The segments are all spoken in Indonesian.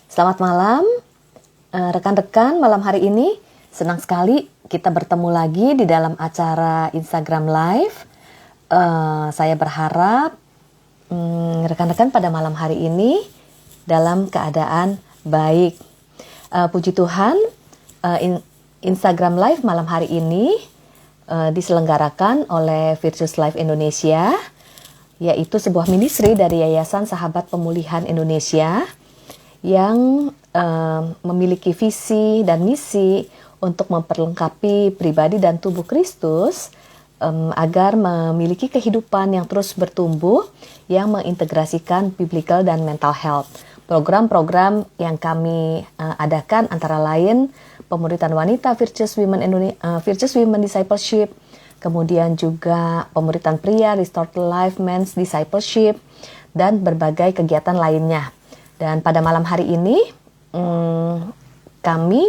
Selamat malam, rekan-rekan. Malam hari ini senang sekali kita bertemu lagi di dalam acara Instagram Live. Saya berharap rekan-rekan pada malam hari ini dalam keadaan baik. Puji Tuhan, Instagram Live malam hari ini diselenggarakan oleh Virtuous Life Indonesia, yaitu sebuah ministry dari Yayasan Sahabat Pemulihan Indonesia yang memiliki visi dan misi untuk memperlengkapi pribadi dan tubuh Kristus agar memiliki kehidupan yang terus bertumbuh yang mengintegrasikan biblical dan mental health. Program-program yang kami adakan antara lain pemuritan wanita, Virtuous Women Discipleship, kemudian juga pemuritan pria, Restored Life Men's Discipleship, dan berbagai kegiatan lainnya. Dan pada malam hari ini, kami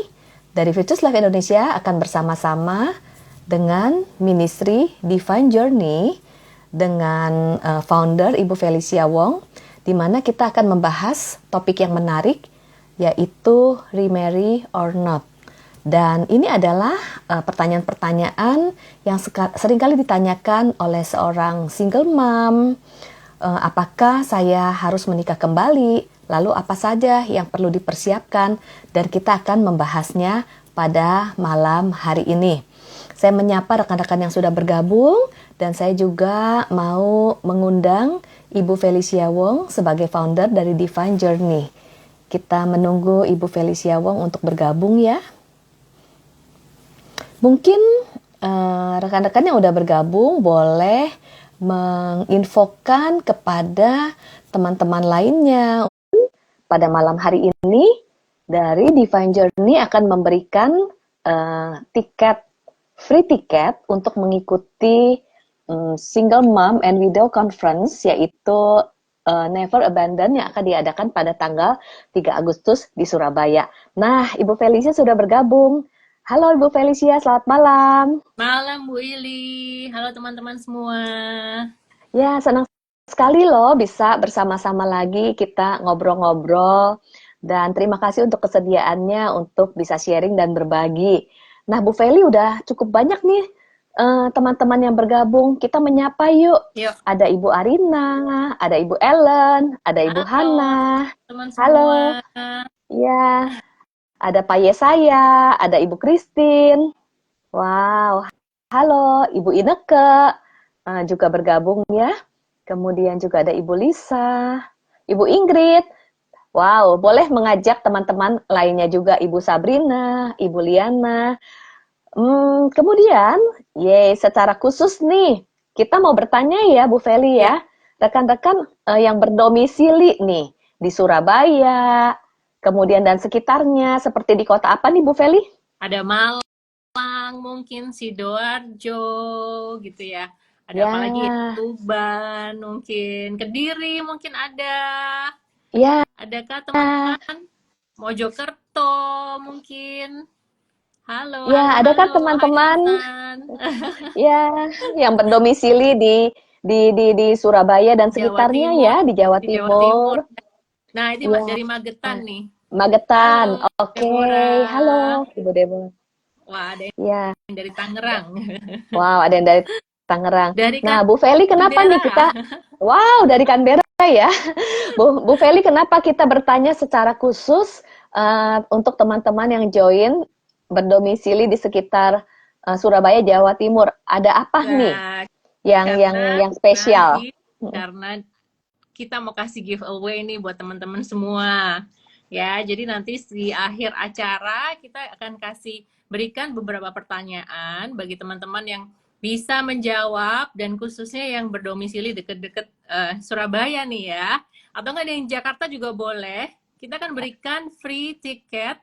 dari Virtuous Life Indonesia akan bersama-sama dengan Ministry Divine Journey dengan founder Ibu Felicia Wong, di mana kita akan membahas topik yang menarik, yaitu remarry or not. Dan ini adalah pertanyaan-pertanyaan yang seringkali ditanyakan oleh seorang single mom. Apakah saya harus menikah kembali? Lalu apa saja yang perlu dipersiapkan, dan kita akan membahasnya pada malam hari ini. Saya menyapa rekan-rekan yang sudah bergabung, dan saya juga mau mengundang Ibu Felicia Wong sebagai founder dari Divine Journey. Kita menunggu Ibu Felicia Wong untuk bergabung ya. Mungkin rekan-rekan yang udah bergabung boleh menginfokan kepada teman-teman lainnya. Pada malam hari ini, dari Divine Journey akan memberikan free tiket untuk mengikuti Single Mom and Widow Conference, yaitu Never Abandon yang akan diadakan pada tanggal 3 Agustus di Surabaya. Nah, Ibu Felicia sudah bergabung. Halo Ibu Felicia, selamat malam. Malam Bu Ili, halo teman-teman semua. Ya, senang sekali loh bisa bersama-sama lagi kita ngobrol-ngobrol, dan terima kasih untuk kesediaannya untuk bisa sharing dan berbagi. Nah, Bu Feli udah cukup banyak nih teman-teman yang bergabung. Kita menyapa yuk. Yuk. Ada Ibu Arina, ada Ibu Ellen, ada Ibu Hana. Teman Halo. semua. Ya, ada Pak Yesaya, ada Ibu Christine. Wow. Halo, Ibu Ineke juga bergabung ya. Kemudian juga ada Ibu Lisa, Ibu Ingrid. Wow, boleh mengajak teman-teman lainnya juga, Ibu Sabrina, Ibu Liana. Kemudian, secara khusus nih, kita mau bertanya ya Bu Feli ya. Rekan-rekan yang berdomisili nih di Surabaya, kemudian dan sekitarnya, seperti di kota apa nih Bu Feli? Ada Malang, mungkin Sidoarjo gitu ya. Ada apa lagi? Tuban, mungkin Kediri, mungkin ada. Ya. Adakah teman-teman? Mojokerto, mungkin. Halo, ya, halo, adakah halo. teman-teman ya yang berdomisili di Surabaya dan Jawa sekitarnya Timur, ya, di Jawa di Jawa Timur. Timur. Nah, ini Ya, dari Magetan nih. Magetan. Halo, Oke, Deborah. halo Ibu Deborah. Wah, ada Ya, yang dari Tangerang. wow, ada yang dari Tangerang. Dari Nah, Bu Feli, kenapa nih Canberra. kita? Wow, dari Canberra ya. Bu Feli, kenapa kita bertanya secara khusus untuk teman-teman yang join berdomisili di sekitar Surabaya, Jawa Timur? Ada apa nih Nah, yang spesial? nanti karena kita mau kasih giveaway nih buat teman-teman semua. Ya, jadi nanti di akhir acara kita akan berikan beberapa pertanyaan bagi teman-teman yang bisa menjawab, dan khususnya yang berdomisili deket-deket Surabaya nih ya. Atau nggak yang Jakarta juga boleh. Kita akan berikan free tiket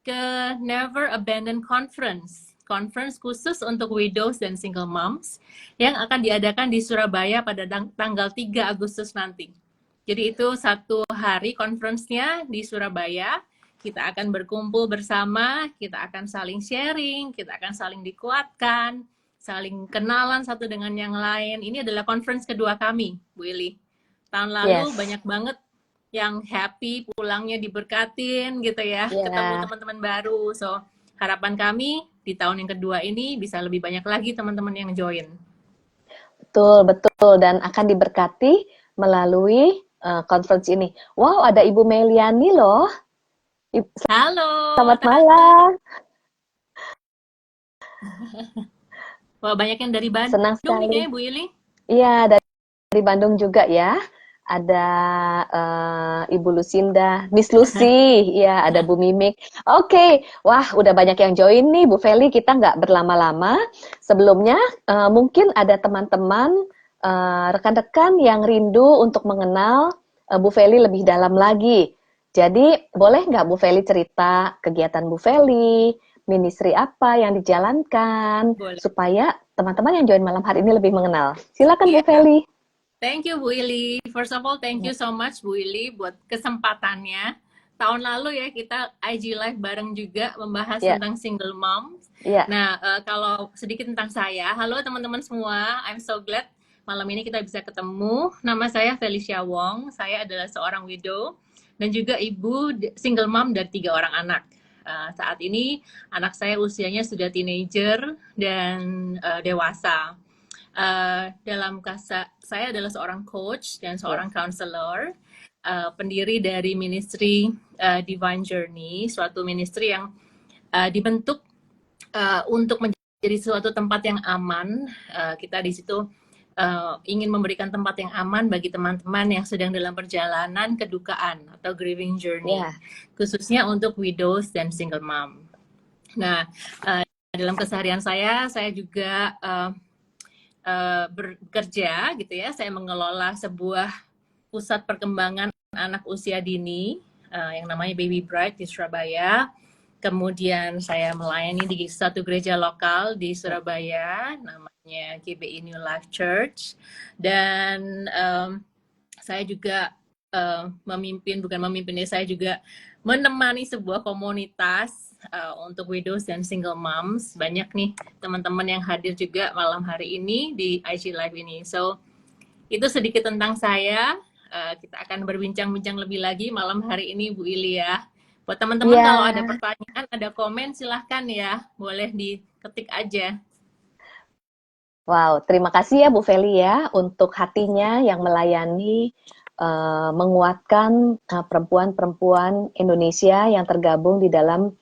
ke Never Abandon Conference. Conference khusus untuk widows dan single moms yang akan diadakan di Surabaya pada tanggal 3 Agustus nanti. Jadi itu 1 hari conference-nya di Surabaya. Kita akan berkumpul bersama, kita akan saling sharing, kita akan saling dikuatkan, saling kenalan satu dengan yang lain. Ini adalah conference kedua kami, Bu Ili. Tahun lalu banyak banget yang happy, pulangnya diberkatin gitu ya, ketemu Ya, teman-teman baru. So, harapan kami di tahun yang kedua ini bisa lebih banyak lagi teman-teman yang join. betul, betul. Dan akan diberkati melalui conference ini. Wow, ada Ibu Meliani loh. Halo, Selamat Tante. malam. Wah, banyak yang dari Senang Bandung nih sekali. kayaknya Bu Ili. Iya, dari Bandung juga ya. Ada Ibu Lucinda, Miss Lucy, ya ada Bu Mimik. Oke, wah udah banyak yang join nih Bu Feli. Kita nggak berlama-lama. Sebelumnya mungkin ada teman-teman rekan-rekan yang rindu untuk mengenal Bu Feli lebih dalam lagi. Jadi boleh nggak Bu Feli cerita kegiatan Bu Feli, ministry apa yang dijalankan, Boleh. supaya teman-teman yang join malam hari ini lebih mengenal. Silakan Bu Iya. Feli. Thank you Bu Ili. First of all, thank you so much Bu Ili buat kesempatannya. Tahun lalu ya kita IG Live bareng juga membahas Ya, tentang single mom. ya, Nah, kalau sedikit tentang saya, halo teman-teman semua, I'm so glad malam ini kita bisa ketemu. Nama saya Felicia Wong, saya adalah seorang widow dan juga ibu single mom dari 3 orang anak. Saat ini anak saya usianya sudah teenager dan dewasa. Dalam kasa saya adalah seorang coach dan ya, seorang counselor, pendiri dari ministry Divine Journey, suatu ministry yang dibentuk untuk menjadi suatu tempat yang aman. Kita di situ ingin memberikan tempat yang aman bagi teman-teman yang sedang dalam perjalanan kedukaan atau grieving journey, ya, khususnya untuk widows dan single mom. Nah, dalam keseharian saya juga bekerja gitu ya. Saya mengelola sebuah pusat perkembangan anak usia dini yang namanya Baby Bright di Surabaya. Kemudian saya melayani di satu gereja lokal di ya. Surabaya, namanya GBI New Life Church. Dan saya juga bukan memimpin, saya juga menemani sebuah komunitas untuk widows dan single moms. Banyak nih teman-teman yang hadir juga malam hari ini di IG Live ini. So, itu sedikit tentang saya. Kita akan berbincang-bincang lebih lagi malam hari ini, Bu Ilia. Buat teman-teman kalau ada Iya. pertanyaan, ada komen, silahkan ya. Boleh diketik aja. Wow, terima kasih ya Bu Feli ya untuk hatinya yang melayani, menguatkan perempuan-perempuan Indonesia yang tergabung di dalam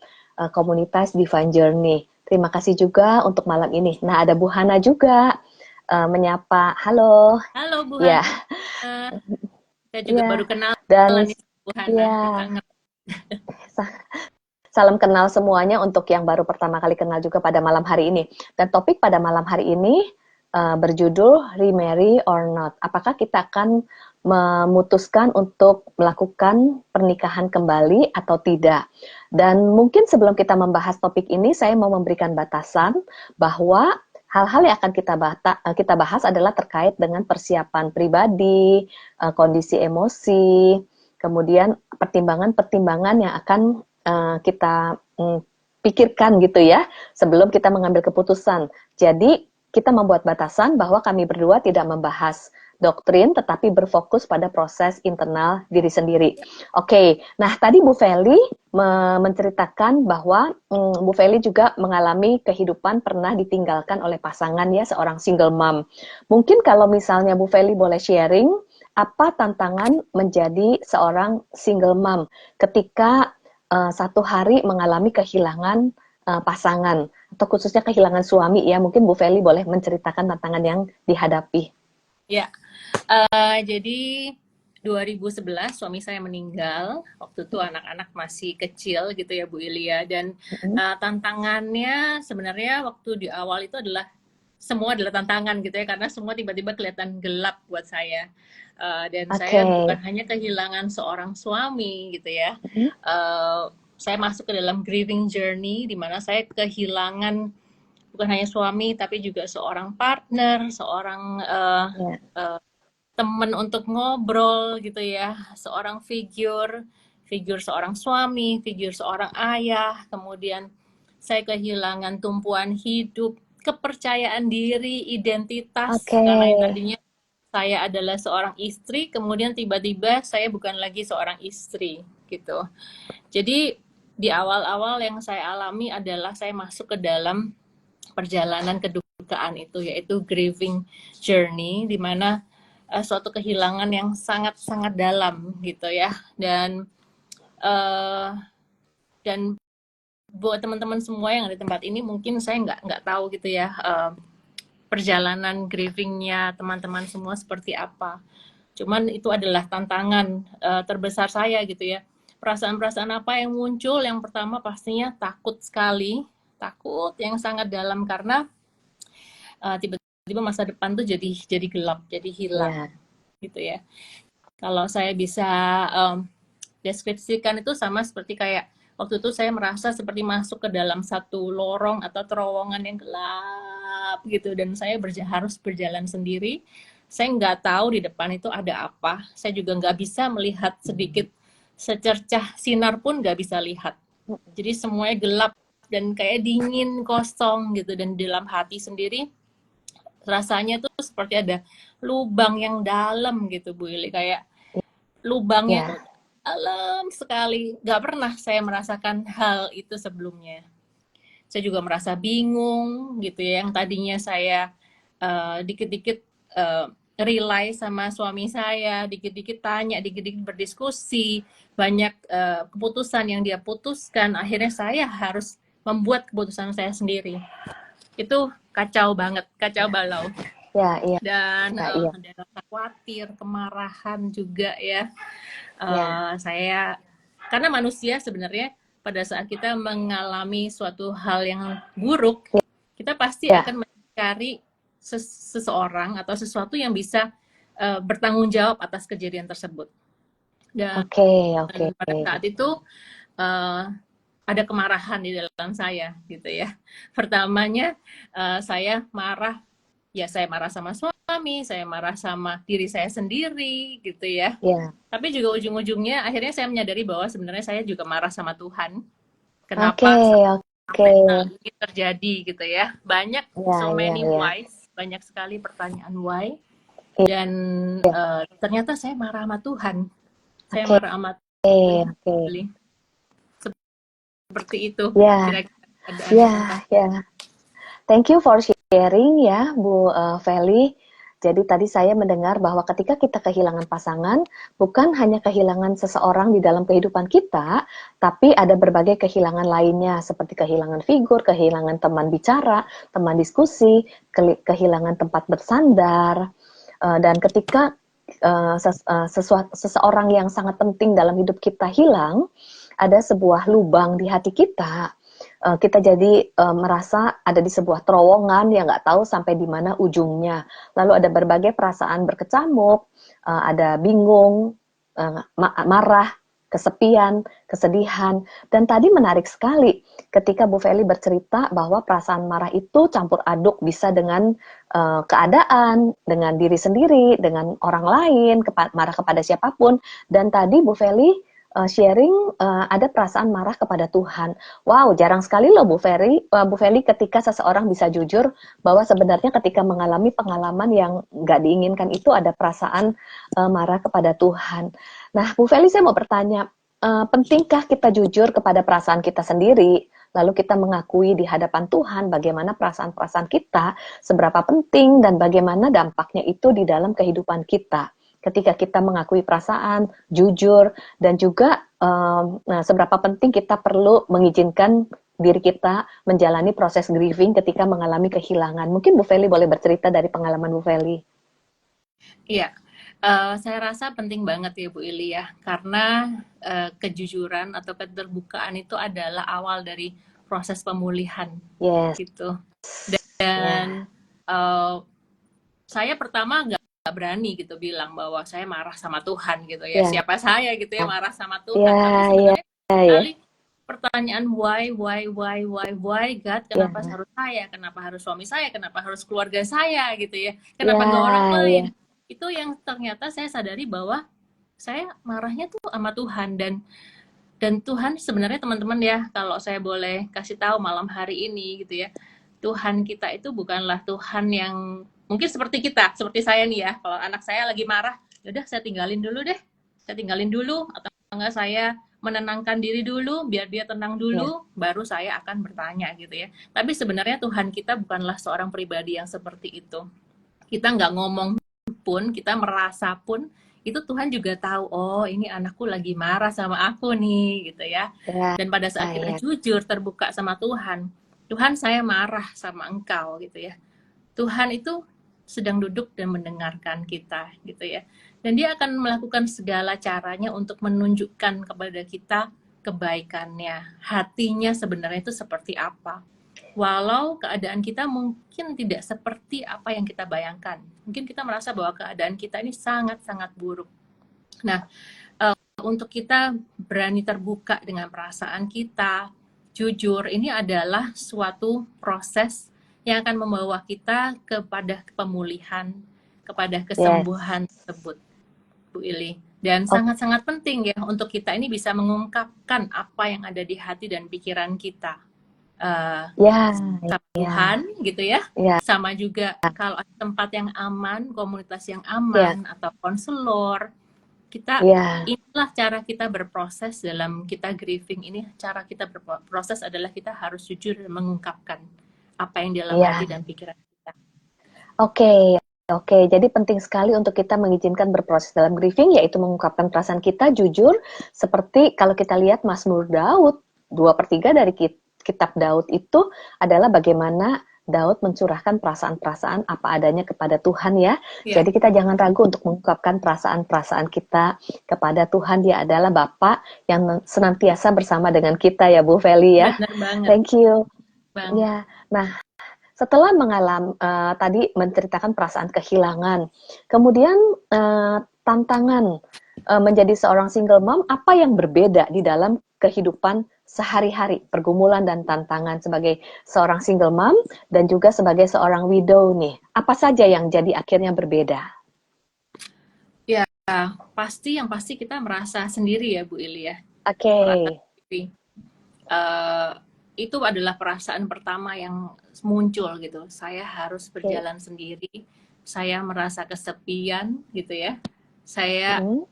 komunitas Divine Journey. Terima kasih juga untuk malam ini. Nah, ada Bu Hana juga menyapa. Halo. Halo Bu Ya, Hana, saya juga baru ya. kenal Dan nih Bu Hana, ya, udah kangen. salam kenal semuanya untuk yang baru pertama kali kenal juga pada malam hari ini. Dan topik pada malam hari ini berjudul Remarry or Not. Apakah kita akan memutuskan untuk melakukan pernikahan kembali atau tidak? Dan mungkin sebelum kita membahas topik ini, saya mau memberikan batasan bahwa hal-hal yang akan kita bahas adalah terkait dengan persiapan pribadi, kondisi emosi, kemudian pertimbangan-pertimbangan yang akan kita pikirkan gitu ya sebelum kita mengambil keputusan. Jadi kita membuat batasan bahwa kami berdua tidak membahas doktrin tetapi berfokus pada proses internal diri sendiri. Oke, nah tadi Bu Feli menceritakan bahwa Bu Feli juga mengalami kehidupan pernah ditinggalkan oleh pasangan ya, seorang single mom. Mungkin kalau misalnya Bu Feli boleh sharing apa tantangan menjadi seorang single mom ketika satu hari mengalami kehilangan pasangan atau khususnya kehilangan suami ya, mungkin Bu Feli boleh menceritakan tantangan yang dihadapi. Ya, jadi 2011 suami saya meninggal. Waktu itu anak-anak masih kecil gitu ya Bu Ilia. Dan tantangannya sebenarnya waktu di awal itu semua adalah tantangan gitu ya. Karena semua tiba-tiba kelihatan gelap buat saya. Dan saya Oke. bukan hanya kehilangan seorang suami gitu ya. Saya masuk ke dalam grieving journey di mana saya kehilangan bukan hanya suami tapi juga seorang partner, seorang Ya. teman untuk ngobrol gitu ya, seorang figur seorang suami, figur seorang ayah, kemudian saya kehilangan tumpuan hidup, kepercayaan diri, identitas, Oke. karena yang tadinya saya adalah seorang istri, kemudian tiba-tiba saya bukan lagi seorang istri gitu. Jadi di awal-awal yang saya alami adalah saya masuk ke dalam perjalanan kedukaan itu, yaitu grieving journey, di mana suatu kehilangan yang sangat-sangat dalam gitu ya. Uh, dan buat teman-teman semua yang ada di tempat ini, mungkin saya nggak tahu gitu ya, perjalanan grievingnya teman-teman semua seperti apa. Cuman itu adalah tantangan terbesar saya gitu ya. Perasaan-perasaan apa yang muncul? Yang pertama pastinya takut sekali, takut yang sangat dalam, karena tiba-tiba masa depan tuh jadi gelap, jadi hilang gitu ya. Kalau saya bisa deskripsikan itu sama seperti kayak waktu itu saya merasa seperti masuk ke dalam satu lorong atau terowongan yang gelap gitu, dan saya harus berjalan sendiri. Saya nggak tahu di depan itu ada apa. Saya juga nggak bisa melihat sedikit secercah sinar pun nggak bisa lihat. Jadi semuanya gelap dan kayak dingin, kosong gitu. Dan di dalam hati sendiri rasanya tuh seperti ada lubang yang dalam gitu, Bu Ili. Kayak lubangnya tuh dalam sekali. Nggak pernah saya merasakan hal itu sebelumnya. Saya juga merasa bingung gitu ya. Yang tadinya saya dikit-dikit rely sama suami saya, dikit-dikit tanya, dikit-dikit berdiskusi, banyak keputusan yang dia putuskan, akhirnya saya harus membuat keputusan saya sendiri. Itu kacau banget, kacau balau. Dan ada rasa khawatir, kemarahan juga ya. Saya, karena manusia sebenarnya pada saat kita mengalami suatu hal yang buruk, kita pasti akan mencari seseorang atau sesuatu yang bisa bertanggung jawab atas kejadian tersebut. Dan pada saat itu ada kemarahan di dalam saya gitu ya. Pertamanya saya marah, ya saya marah sama suami, saya marah sama diri saya sendiri gitu ya. Tapi juga ujung-ujungnya akhirnya saya menyadari bahwa sebenarnya saya juga marah sama Tuhan. Kenapa sampai hal ini terjadi gitu ya. Banyak, so many whys, banyak sekali pertanyaan why. Dan ternyata saya marah sama Tuhan. Saya marah sama Tuhan. Seperti itu. Kira-kira. Thank you for sharing ya, Bu Feli. Jadi tadi saya mendengar bahwa ketika kita kehilangan pasangan, bukan hanya kehilangan seseorang di dalam kehidupan kita, tapi ada berbagai kehilangan lainnya, seperti kehilangan figur, kehilangan teman bicara, teman diskusi, kehilangan tempat bersandar. Dan ketika seseorang yang sangat penting dalam hidup kita hilang, ada sebuah lubang di hati kita. Kita jadi merasa ada di sebuah terowongan yang nggak tahu sampai di mana ujungnya. Lalu ada berbagai perasaan berkecamuk, ada bingung, marah, kesepian, kesedihan. Dan tadi menarik sekali ketika Bu Feli bercerita bahwa perasaan marah itu campur aduk, bisa dengan keadaan, dengan diri sendiri, dengan orang lain, marah kepada siapapun. Dan tadi Bu Feli sharing ada perasaan marah kepada Tuhan. Wow, jarang sekali loh Bu Feli ketika seseorang bisa jujur bahwa sebenarnya ketika mengalami pengalaman yang nggak diinginkan itu ada perasaan marah kepada Tuhan. Nah, Bu Feli, saya mau bertanya, pentingkah kita jujur kepada perasaan kita sendiri, lalu kita mengakui di hadapan Tuhan bagaimana perasaan-perasaan kita, seberapa penting dan bagaimana dampaknya itu di dalam kehidupan kita? Ketika kita mengakui perasaan, jujur, dan juga seberapa penting kita perlu mengizinkan diri kita menjalani proses grieving ketika mengalami kehilangan. Mungkin Bu Feli boleh bercerita dari pengalaman Bu Feli. Iya, saya rasa penting banget ya Bu Ili ya, karena kejujuran atau keterbukaan itu adalah awal dari proses pemulihan. Gitu. Dan saya pertama nggak berani gitu bilang bahwa saya marah sama Tuhan gitu ya. Siapa saya gitu ya marah sama Tuhan. Tapi sebenarnya kali pertanyaan why God, kenapa harus saya, kenapa harus suami saya, kenapa harus keluarga saya gitu ya, kenapa nggak orang lain. Itu yang ternyata saya sadari bahwa saya marahnya tuh sama Tuhan. Dan Tuhan sebenarnya teman-teman ya, kalau saya boleh kasih tahu malam hari ini gitu ya, Tuhan kita itu bukanlah Tuhan yang Mungkin seperti kita, seperti saya nih ya, kalau anak saya lagi marah, yaudah saya tinggalin dulu deh, saya tinggalin dulu, atau enggak saya menenangkan diri dulu, biar dia tenang Ya. dulu, baru saya akan bertanya gitu ya. Tapi sebenarnya Tuhan kita bukanlah seorang pribadi yang seperti itu. Kita nggak ngomong pun, kita merasa pun, itu Tuhan juga tahu, oh ini anakku lagi marah sama aku nih, gitu ya. Ya, Dan pada saat kita ya, jujur, terbuka sama Tuhan, Tuhan saya marah sama engkau, gitu ya. Tuhan itu sedang duduk dan mendengarkan kita, gitu ya. Dan dia akan melakukan segala caranya untuk menunjukkan kepada kita kebaikannya. Hatinya sebenarnya itu seperti apa. Walau keadaan kita mungkin tidak seperti apa yang kita bayangkan. Mungkin kita merasa bahwa keadaan kita ini sangat-sangat buruk. Nah, untuk kita berani terbuka dengan perasaan kita, jujur, ini adalah suatu proses yang akan membawa kita kepada pemulihan, kepada yes. kesembuhan tersebut, Bu Ili. Dan Oh, sangat-sangat penting ya untuk kita ini bisa mengungkapkan apa yang ada di hati dan pikiran kita. ya, Sama ya, Tuhan gitu ya. ya, Sama juga kalau ada tempat yang aman, komunitas yang ya, aman atau konselor, kita ya, inilah cara kita berproses dalam kita grieving ini. Cara kita berproses adalah kita harus jujur dan mengungkapkan apa yang di dalam hati ya. dan pikiran kita. Oke, oke. Jadi penting sekali untuk kita mengizinkan berproses dalam grieving, yaitu mengungkapkan perasaan kita jujur, seperti kalau kita lihat Mazmur Daud, 2/3 dari kitab Daud itu adalah bagaimana Daud mencurahkan perasaan-perasaan apa adanya kepada Tuhan ya. Ya, Jadi kita jangan ragu untuk mengungkapkan perasaan-perasaan kita kepada Tuhan. Dia adalah Bapa yang senantiasa bersama dengan kita ya Bu Feli ya. benar banget, Thank you. Bang. Ya. Nah, setelah mengalami tadi menceritakan perasaan kehilangan, kemudian tantangan menjadi seorang single mom, apa yang berbeda di dalam kehidupan sehari-hari, pergumulan dan tantangan sebagai seorang single mom dan juga sebagai seorang widow nih, apa saja yang jadi akhirnya berbeda? Ya, pasti yang pasti kita merasa sendiri ya Bu Ili ya. Oke, Merasa sendiri. Eh, itu adalah perasaan pertama yang muncul gitu. Saya harus oke, berjalan sendiri. Saya merasa kesepian gitu ya. Saya mm,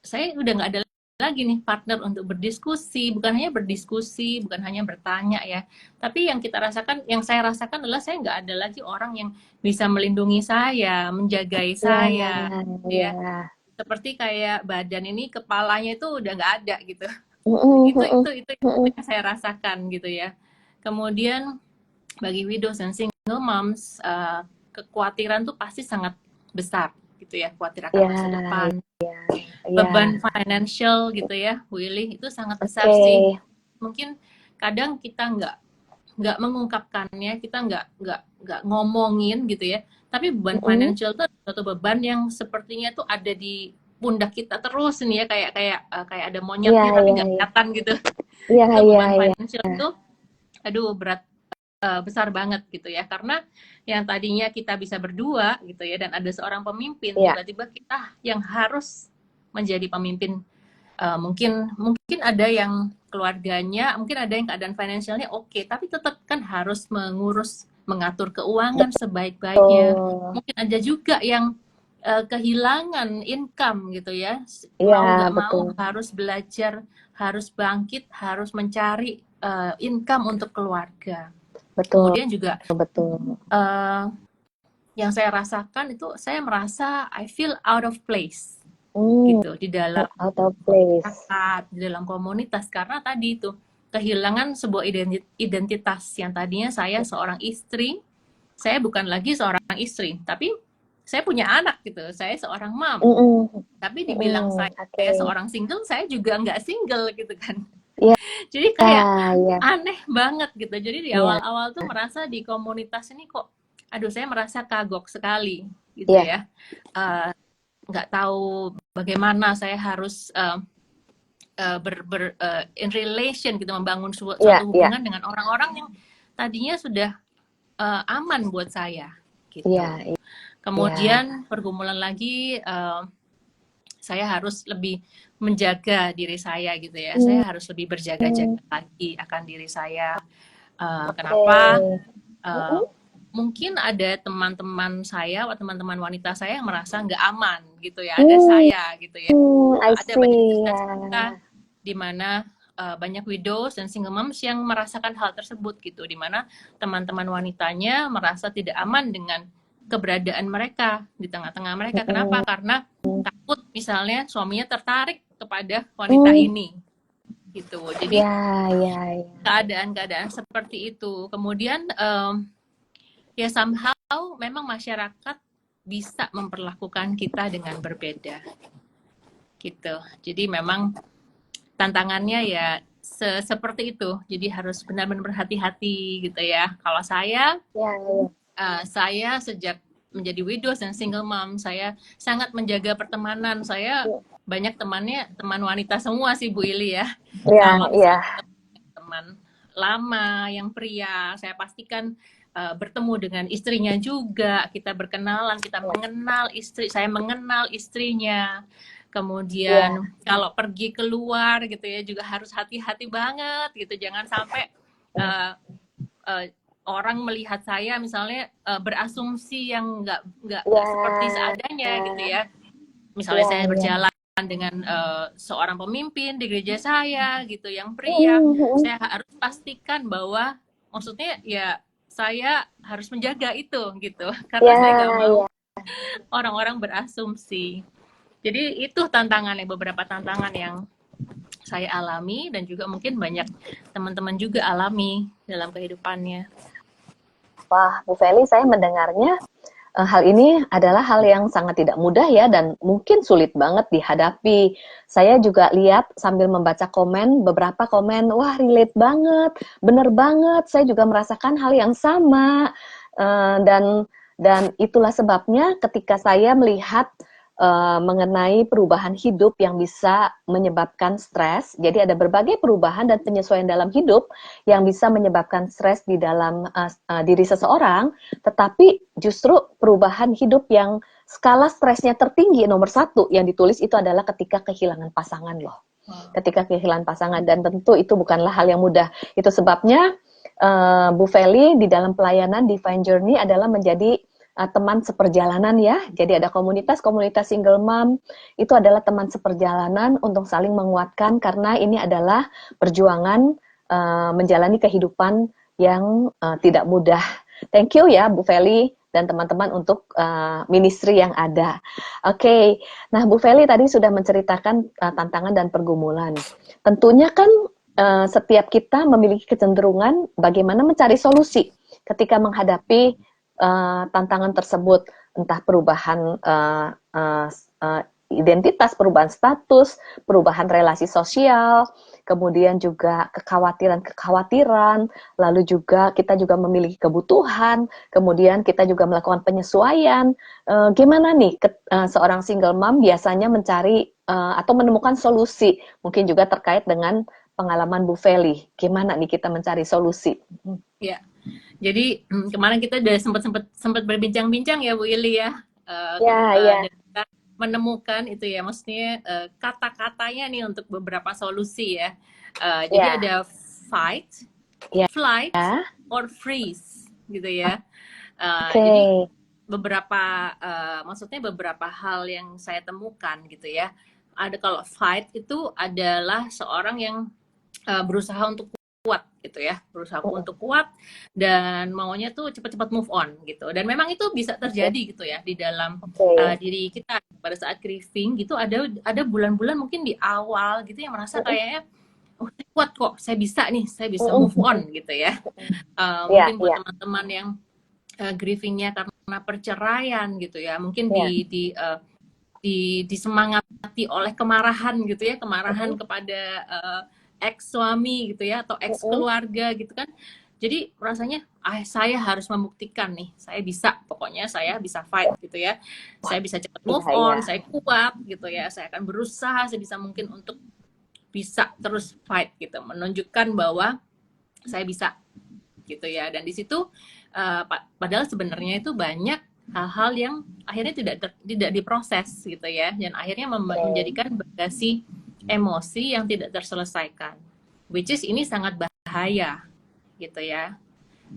saya udah nggak ada lagi nih partner untuk berdiskusi, bukan hanya berdiskusi, bukan hanya bertanya ya, tapi yang kita rasakan, yang saya rasakan adalah saya nggak ada lagi orang yang bisa melindungi saya, menjagai ya, saya, ya, ya. Seperti kayak badan ini, kepalanya itu udah nggak ada gitu. mm, Itu mm, itu itu mm, yang saya rasakan gitu ya. Kemudian bagi widows dan single moms, kekhawatiran tuh pasti sangat besar gitu ya, khawatir akan masa ya, depan, beban ya, financial gitu ya, Willy, itu sangat besar oke, sih. Mungkin kadang kita nggak mengungkapkannya, kita nggak ngomongin gitu ya. Tapi beban mm, financial itu suatu beban yang sepertinya tuh ada di pundak kita terus nih ya, kayak kayak kayak ada ya, monyetnya tapi ya, nggak ya, kelihatan gitu. ya, Itu ya, beban ya. financial tuh, aduh berat, besar banget gitu ya, karena yang tadinya kita bisa berdua gitu ya dan ada seorang pemimpin, Ya, tiba-tiba kita yang harus menjadi pemimpin. Mungkin mungkin ada yang keluarganya, mungkin ada yang keadaan finansialnya oke, tapi tetap kan harus mengurus, mengatur keuangan sebaik-baiknya. betul. Mungkin ada juga yang kehilangan income gitu ya, Iya, mau nggak mau betul. harus belajar, harus bangkit, harus mencari income untuk keluarga. Betul, Kemudian juga betul. uh, yang saya rasakan itu, saya merasa I feel out of place Hmm, gitu di dalam out of place. masyarakat, di dalam komunitas, karena tadi itu kehilangan sebuah identitas yang tadinya saya seorang istri, saya bukan lagi seorang istri, tapi saya punya anak gitu, saya seorang mom, Mm-mm, tapi dibilang mm-mm, saya oke. seorang single, saya juga nggak single gitu kan. Iya, Jadi kayak iya, aneh banget gitu. Jadi di iya, awal-awal tuh merasa di komunitas ini kok, aduh saya merasa kagok sekali gitu iya, ya. Nggak tahu bagaimana saya harus in relation gitu, membangun iya, suatu iya, hubungan dengan orang-orang yang tadinya sudah aman buat saya iya, gitu. iya. Kemudian pergumulan lagi, saya harus lebih menjaga diri saya gitu ya. Hmm, Saya harus lebih berjaga-jaga lagi akan diri saya. oke. Kenapa? Uh, Mm-mm, mungkin ada teman-teman saya atau teman-teman wanita saya yang merasa nggak aman gitu ya, ada saya gitu ya. I Ada banyak see. kisah Ya. cerita di mana banyak widows dan single moms yang merasakan hal tersebut gitu, di mana teman-teman wanitanya merasa tidak aman dengan keberadaan mereka di tengah-tengah mereka. Kenapa? Karena takut misalnya suaminya tertarik kepada wanita ini gitu. Jadi Ya, ya, ya. keadaan-keadaan seperti itu. Kemudian ya somehow memang masyarakat bisa memperlakukan kita dengan berbeda gitu. Jadi memang tantangannya ya seperti itu. Jadi harus benar-benar berhati-hati gitu ya. Kalau Ya, ya. saya sejak menjadi widows dan single mom, saya sangat menjaga pertemanan. Saya banyak temannya teman wanita semua sih Bu Ili ya. Ya, Kalau ya. misalnya teman lama yang pria, saya pastikan bertemu dengan istrinya juga, kita berkenalan, kita mengenal istri, saya mengenal istrinya. Kemudian kalau pergi keluar gitu ya juga harus hati-hati banget gitu, jangan sampai orang melihat saya misalnya berasumsi yang nggak seperti seadanya gitu ya. Misalnya saya berjalan dengan seorang pemimpin di gereja saya gitu yang pria, saya harus pastikan bahwa maksudnya ya saya harus menjaga itu gitu karena saya nggak mau orang-orang berasumsi. Jadi itu tantangannya, beberapa tantangan yang saya alami dan juga mungkin banyak teman-teman juga alami dalam kehidupannya. Wah, Bu Feli, saya mendengarnya hal ini adalah hal yang sangat tidak mudah ya dan mungkin sulit banget dihadapi. Saya juga lihat sambil membaca komen, beberapa komen, wah relate banget, bener banget, saya juga merasakan hal yang sama. Dan itulah sebabnya ketika saya melihat mengenai perubahan hidup yang bisa menyebabkan stres. Jadi ada berbagai perubahan dan penyesuaian dalam hidup yang bisa menyebabkan stres di dalam diri seseorang, tetapi justru perubahan hidup yang skala stresnya tertinggi nomor 1 yang ditulis itu adalah ketika kehilangan pasangan loh. Ketika kehilangan pasangan, dan tentu itu bukanlah hal yang mudah. Itu sebabnya Bu Feli di dalam pelayanan Divine Journey adalah menjadi teman seperjalanan ya. Jadi ada komunitas single mom, itu adalah teman seperjalanan untuk saling menguatkan karena ini adalah perjuangan menjalani kehidupan yang tidak mudah. Thank you ya Bu Feli dan teman-teman untuk ministry yang ada. Oke, nah Bu Feli tadi sudah menceritakan tantangan dan pergumulan. Tentunya kan setiap kita memiliki kecenderungan bagaimana mencari solusi ketika menghadapi tantangan tersebut, entah perubahan identitas, perubahan status, perubahan relasi sosial, kemudian juga kekhawatiran, lalu juga kita juga memiliki kebutuhan, kemudian kita juga melakukan penyesuaian. Gimana nih seorang single mom biasanya mencari atau menemukan solusi, mungkin juga terkait dengan pengalaman Bu Feli. Gimana nih kita mencari solusi? Ya. Jadi kemarin kita udah sempat berbincang-bincang ya Bu Ili ya, dan kita menemukan itu ya, maksudnya kata-katanya nih untuk beberapa solusi ya. Jadi ada fight, flight, or freeze gitu ya. Jadi maksudnya beberapa hal yang saya temukan gitu ya. Ada kalau fight itu adalah seorang yang berusaha untuk kuat gitu ya, berusaha untuk kuat dan maunya tuh cepat-cepat move on gitu. Dan memang itu bisa terjadi gitu ya di dalam diri kita pada saat grieving gitu. Ada bulan-bulan mungkin di awal gitu yang merasa kayaknya oh saya kuat kok, saya bisa move on gitu ya. Mungkin buat teman-teman yang grievingnya karena perceraian gitu ya, mungkin disemangati oleh kemarahan gitu ya, kemarahan kepada ex suami gitu ya, atau ex keluarga gitu kan. Jadi rasanya saya harus membuktikan nih, saya bisa, pokoknya saya bisa fight gitu ya, saya bisa cepat move on, saya kuat gitu ya, saya akan berusaha sebisa mungkin untuk bisa terus fight gitu, menunjukkan bahwa saya bisa gitu ya. Dan di situ padahal sebenarnya itu banyak hal-hal yang akhirnya tidak diproses gitu ya, dan akhirnya menjadikan bagasi emosi yang tidak terselesaikan, which is ini sangat bahaya gitu ya.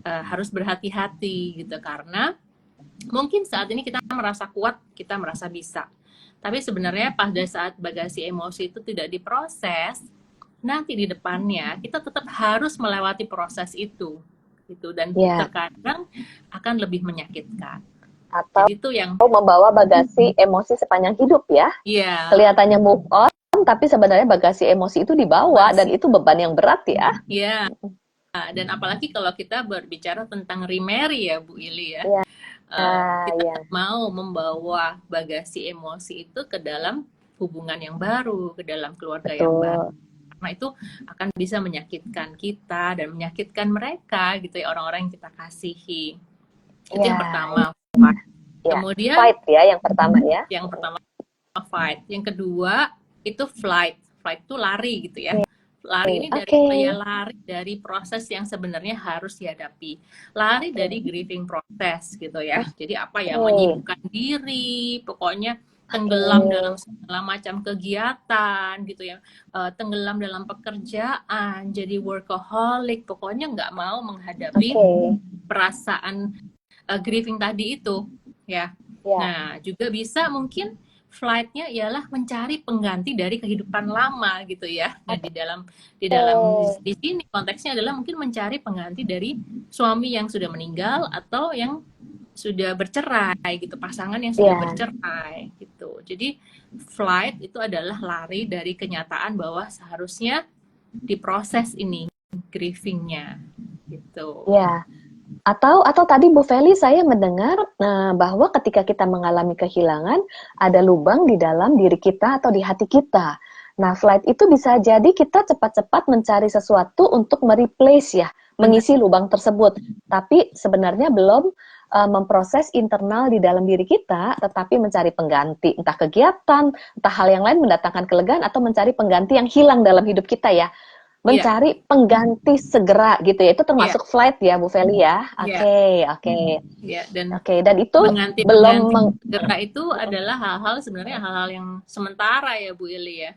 harus berhati-hati gitu, karena mungkin saat ini kita merasa kuat, kita merasa bisa, tapi sebenarnya pada saat bagasi emosi itu tidak diproses, nanti di depannya kita tetap harus melewati proses itu gitu, dan Ya, terkadang akan lebih menyakitkan. atau Jadi itu yang membawa bagasi emosi sepanjang hidup ya. ya Kelihatannya move on, tapi sebenarnya bagasi emosi itu dibawa dan masih itu beban yang berat ya. ya. Dan apalagi kalau kita berbicara tentang remarry ya Bu Ili ya, Ya, kita ya, mau membawa bagasi emosi itu ke dalam hubungan yang baru, ke dalam keluarga yang baru, betul. karena itu akan bisa menyakitkan kita dan menyakitkan mereka gitu ya, orang-orang yang kita kasihi. Itu yang Ya, pertama. ya. Kemudian Fight ya yang pertama ya. yang pertama fight, yang kedua itu flight. Flight itu lari gitu ya. Lari ini dari Oke. ya, lari dari proses yang sebenarnya harus dihadapi. Lari dari grieving proses gitu ya. Jadi apa ya, menyibukkan diri, pokoknya tenggelam dalam segala macam kegiatan gitu ya. Tenggelam dalam pekerjaan, jadi workaholic, pokoknya nggak mau menghadapi perasaan grieving tadi itu ya. Nah, juga bisa mungkin flight-nya ialah mencari pengganti dari kehidupan lama gitu ya. Nah, di sini konteksnya adalah mungkin mencari pengganti dari suami yang sudah meninggal atau yang sudah bercerai gitu, pasangan yang sudah bercerai gitu. Jadi flight itu adalah lari dari kenyataan bahwa seharusnya diproses ini grieving-nya gitu. Ya. Atau tadi Bu Feli saya mendengar bahwa ketika kita mengalami kehilangan ada lubang di dalam diri kita atau di hati kita. Nah, flight itu bisa jadi kita cepat-cepat mencari sesuatu untuk mereplace ya, mengisi lubang tersebut. Tapi sebenarnya belum memproses internal di dalam diri kita, tetapi mencari pengganti, entah kegiatan, entah hal yang lain mendatangkan kelegaan atau mencari pengganti yang hilang dalam hidup kita ya. Mencari pengganti segera gitu ya, itu termasuk flight ya Bu Feli ya. Oke. Ya, dan Dan itu pengganti belum segera itu adalah hal-hal sebenarnya hal-hal yang sementara ya Bu Ili ya.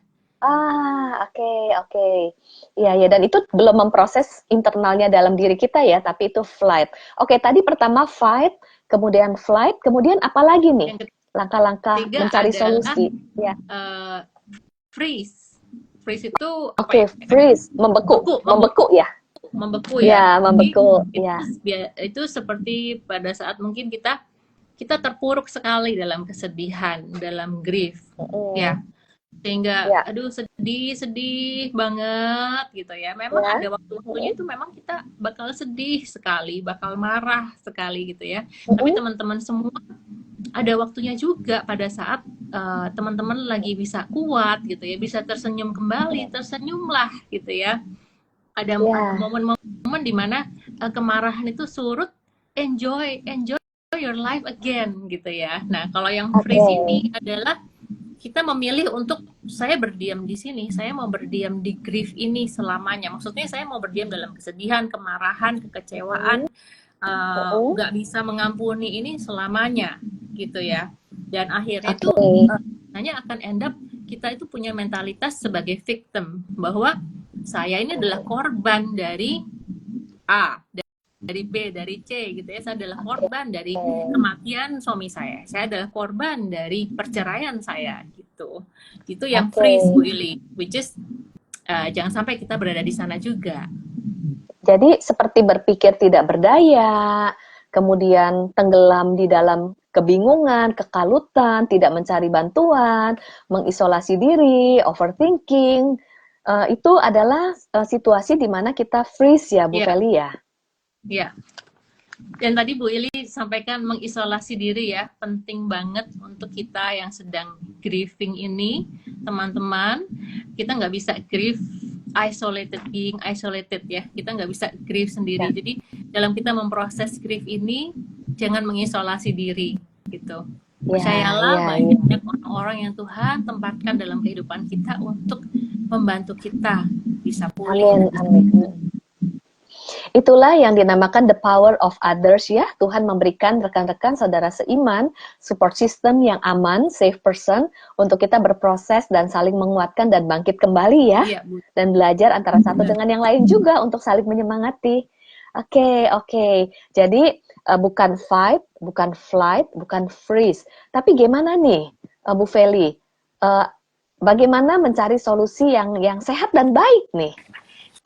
Oke. Ya, dan itu belum memproses internalnya dalam diri kita ya, tapi itu flight. Oke, tadi pertama fight, kemudian flight, kemudian apa lagi nih? Langkah-langkah mencari solusi. Ya. Freeze. Freeze itu freeze, membeku ya. Membeku ya. Ya, membeku. Itu seperti pada saat mungkin kita terpuruk sekali dalam kesedihan, dalam grief. Ya. Sehingga aduh sedih banget gitu ya. Memang ada waktu-waktunya itu memang kita bakal sedih sekali, bakal marah sekali gitu ya. Tapi teman-teman semua ada waktunya juga pada saat teman-teman lagi bisa kuat gitu ya, bisa tersenyum kembali, tersenyumlah gitu ya. Ada momen-momen di mana kemarahan itu surut, enjoy your life again gitu ya. Nah, kalau yang freeze ini adalah kita memilih untuk saya berdiam di sini, saya mau berdiam di grief ini selamanya. Maksudnya saya mau berdiam dalam kesedihan, kemarahan, kekecewaan, nggak bisa mengampuni ini selamanya gitu ya. Dan akhirnya itu hanya akan end up kita itu punya mentalitas sebagai victim, bahwa saya ini adalah korban dari A, dari B, dari C gitu ya. Saya adalah korban dari kematian suami saya adalah korban dari perceraian saya gitu. Itu yang freeze Bu Ili, which is jangan sampai kita berada di sana juga. Jadi seperti berpikir tidak berdaya, kemudian tenggelam di dalam kebingungan, kekalutan, tidak mencari bantuan, mengisolasi diri, overthinking. Itu adalah situasi di mana kita freeze ya, Bu Feli ya? Iya. Dan tadi Bu Ili sampaikan mengisolasi diri ya, penting banget untuk kita yang sedang grieving ini, teman-teman. Kita nggak bisa grieve being isolated ya. Kita nggak bisa grieve sendiri. Jadi dalam kita memproses grief ini, jangan mengisolasi diri gitu. Percayalah banyak orang-orang yang Tuhan tempatkan dalam kehidupan kita untuk membantu kita bisa pulih. Amin. Itulah yang dinamakan the power of others ya. Tuhan memberikan rekan-rekan saudara seiman support system yang aman, safe person untuk kita berproses dan saling menguatkan dan bangkit kembali ya. Dan belajar antara satu dengan yang lain juga untuk saling menyemangati. Oke, oke. Jadi bukan fight, bukan flight, bukan freeze. Tapi gimana nih, Bu Feli? Eh, Bagaimana mencari solusi yang sehat dan baik nih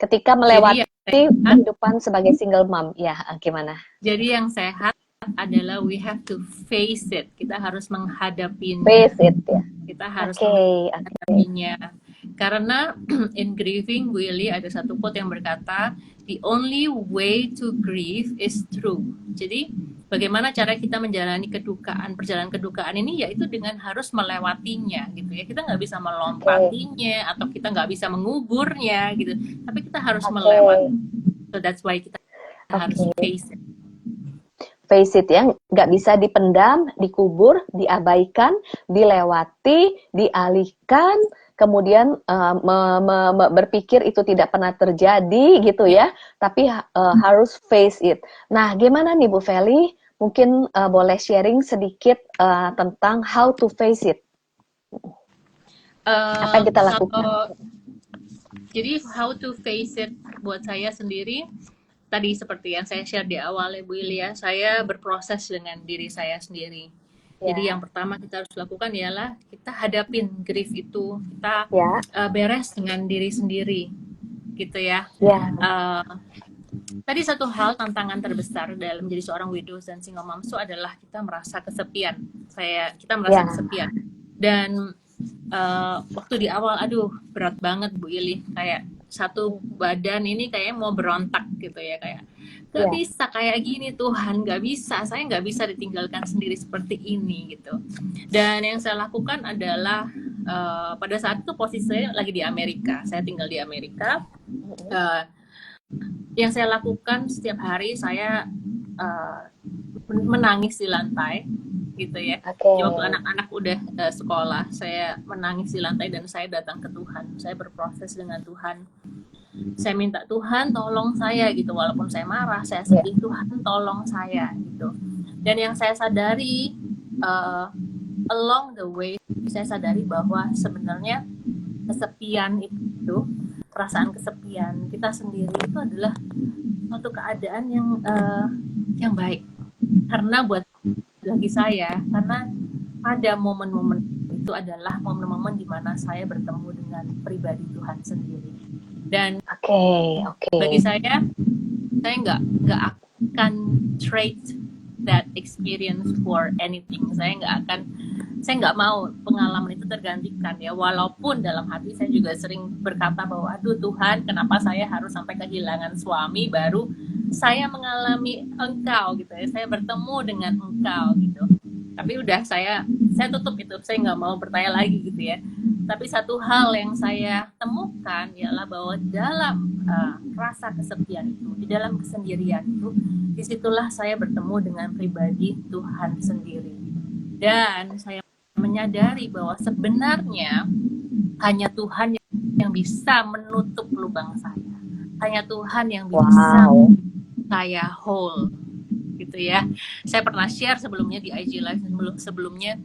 ketika Jadi yang melewati sehat, kehidupan sebagai single mom? Ya, gimana? yang sehat adalah we have to face it. Kita harus menghadapinya. Face it ya. Kita harus Oke, oke. menghadapinya. Karena in grieving, Willy ada satu quote yang berkata, the only way to grieve is through. Jadi bagaimana cara kita menjalani kedukaan, perjalanan kedukaan ini, yaitu dengan harus melewatinya gitu ya. Kita nggak bisa Oke, melompatinya atau kita nggak bisa menguburnya gitu. Tapi kita harus oke, melewati. So that's why kita harus oke. face it. Face it ya, nggak bisa dipendam, dikubur, diabaikan, dilewati, dialihkan, kemudian berpikir itu tidak pernah terjadi gitu ya, tapi harus face it. Nah, gimana nih Bu Feli? Mungkin boleh sharing sedikit tentang how to face it. Apa yang kita lakukan? Jadi how to face it buat saya sendiri, tadi seperti yang saya share di awal ya Bu Ilya, saya berproses dengan diri saya sendiri. Jadi Ya, yang pertama kita harus lakukan ialah kita hadapin grief itu, kita ya, beres dengan diri sendiri, gitu ya. ya, Uh, Tadi satu hal tantangan terbesar dalam menjadi seorang widows dan single mom itu adalah kita merasa kesepian. Kita merasa ya, kesepian. Dan waktu di awal, aduh berat banget Bu Ili, kayak satu badan ini kayak mau berontak gitu ya, kayak gak ya, bisa kayak gini Tuhan, gak bisa, saya gak bisa ditinggalkan sendiri seperti ini gitu. Dan yang saya lakukan adalah pada saat itu posisi saya lagi di Amerika, saya tinggal di Amerika. Yang saya lakukan setiap hari, saya menangis di lantai gitu ya. oke, Waktu anak-anak udah sekolah, saya menangis di lantai dan saya datang ke Tuhan. Saya berproses dengan Tuhan. Saya minta Tuhan tolong saya gitu, walaupun saya marah, saya ya, sedih, Tuhan tolong saya gitu. Dan yang saya sadari along the way, saya sadari bahwa sebenarnya kesepian itu, perasaan kesepian kita sendiri itu adalah suatu keadaan yang baik. Karena buat lagi saya, karena pada momen-momen itu adalah momen-momen di mana saya bertemu dengan pribadi Tuhan sendiri. Dan oke, oke. bagi saya nggak akan trade that experience for anything. Saya nggak mau pengalaman itu tergantikan ya, walaupun dalam hati saya juga sering berkata bahwa aduh Tuhan, kenapa saya harus sampai kehilangan suami baru saya mengalami Engkau gitu ya, saya bertemu dengan Engkau gitu. Tapi udah saya tutup itu, saya nggak mau bertanya lagi gitu ya. Tapi satu hal yang saya temukan ialah bahwa dalam rasa kesepian itu, di dalam kesendirian itu, disitulah saya bertemu dengan pribadi Tuhan sendiri. Dan saya menyadari bahwa sebenarnya hanya Tuhan yang bisa menutup lubang saya. Hanya Tuhan yang bisa saya whole gitu ya. Saya pernah share sebelumnya di IG Live sebelumnya,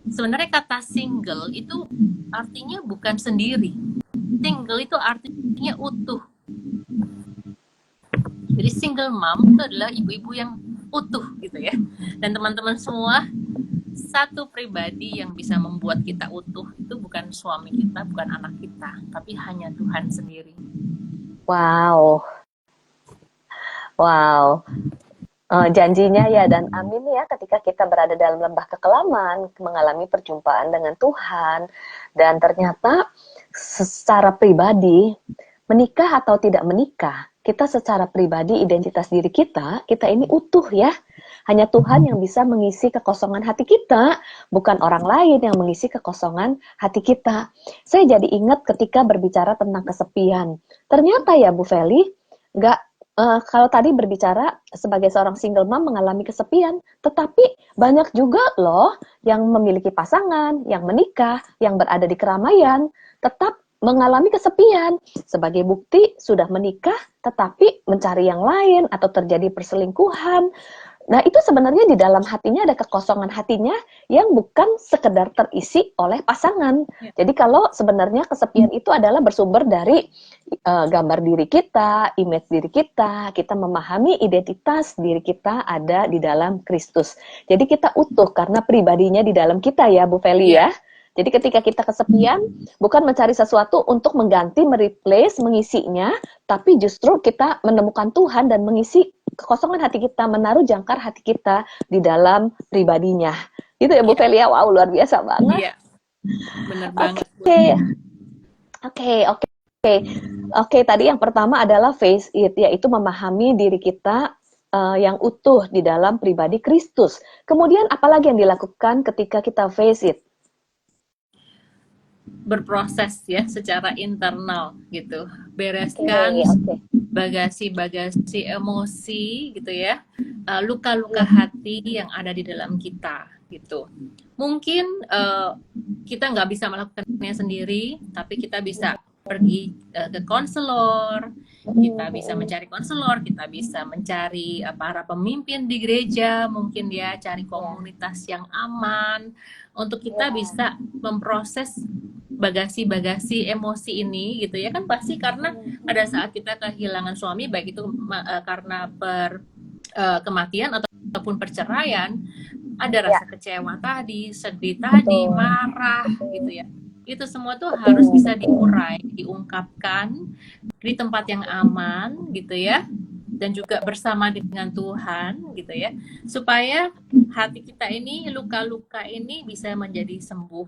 sebenarnya kata single itu artinya bukan sendiri. Single itu artinya utuh. Jadi single mom itu adalah ibu-ibu yang utuh gitu ya. Dan teman-teman semua, satu pribadi yang bisa membuat kita utuh itu bukan suami kita, bukan anak kita, tapi hanya Tuhan sendiri. Wow. Wow. Janjinya ya dan amin ya, ketika kita berada dalam lembah kekelaman, mengalami perjumpaan dengan Tuhan, dan ternyata secara pribadi, menikah atau tidak menikah, kita secara pribadi, identitas diri kita ini utuh ya. Hanya Tuhan yang bisa mengisi kekosongan hati kita, bukan orang lain yang mengisi kekosongan hati kita. Saya jadi ingat ketika berbicara tentang kesepian. Ternyata ya Bu Feli, kalau tadi berbicara sebagai seorang single mom mengalami kesepian, tetapi banyak juga loh yang memiliki pasangan, yang menikah, yang berada di keramaian, tetap mengalami kesepian. Sebagai bukti sudah menikah, tetapi mencari yang lain atau terjadi perselingkuhan. Nah, itu sebenarnya di dalam hatinya ada kekosongan hatinya yang bukan sekedar terisi oleh pasangan. Ya. Jadi kalau sebenarnya kesepian itu adalah bersumber dari gambar diri kita, image diri kita memahami identitas diri kita ada di dalam Kristus. Jadi kita utuh karena pribadinya di dalam kita ya, Bu Feli ya. Jadi ketika kita kesepian, bukan mencari sesuatu untuk mengganti, mereplace, mengisinya, tapi justru kita menemukan Tuhan dan mengisi kekosongan hati kita, menaruh jangkar hati kita di dalam pribadinya. Itu ya Bu Felia, wow luar biasa banget. Iya, benar banget. Oke, tadi yang pertama adalah face it, yaitu memahami diri kita yang utuh di dalam pribadi Kristus. Kemudian apalagi yang dilakukan ketika kita face it? Berproses ya secara internal gitu, bereskan bagasi-bagasi emosi gitu ya, luka-luka hati yang ada di dalam kita gitu. Mungkin kita nggak bisa melakukannya sendiri, tapi kita bisa pergi ke konselor, kita bisa mencari konselor, kita bisa mencari para pemimpin di gereja, mungkin ya cari komunitas yang aman untuk kita bisa memproses bagasi-bagasi emosi ini gitu ya, kan pasti karena pada saat kita kehilangan suami, baik itu karena kematian ataupun perceraian, ada rasa kecewa tadi, sedih tadi, marah gitu ya. Itu semua tuh harus bisa diurai, diungkapkan di tempat yang aman gitu ya, dan juga bersama dengan Tuhan gitu ya, supaya hati kita ini, luka-luka ini bisa menjadi sembuh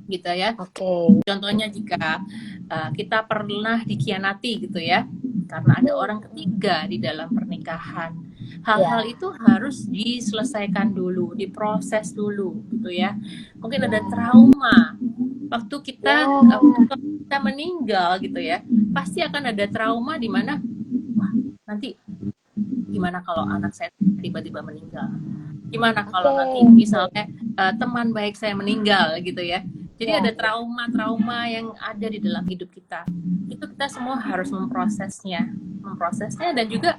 gitu ya. Contohnya jika kita pernah dikhianati gitu ya, karena ada orang ketiga di dalam pernikahan, hal-hal itu harus diselesaikan dulu, diproses dulu gitu ya. Mungkin ada trauma waktu kita meninggal gitu ya, pasti akan ada trauma di mana wah, nanti gimana kalau anak saya tiba-tiba meninggal, gimana kalau nanti misalnya teman baik saya meninggal gitu ya. Jadi ada trauma-trauma yang ada di dalam hidup kita. Itu kita semua harus memprosesnya dan juga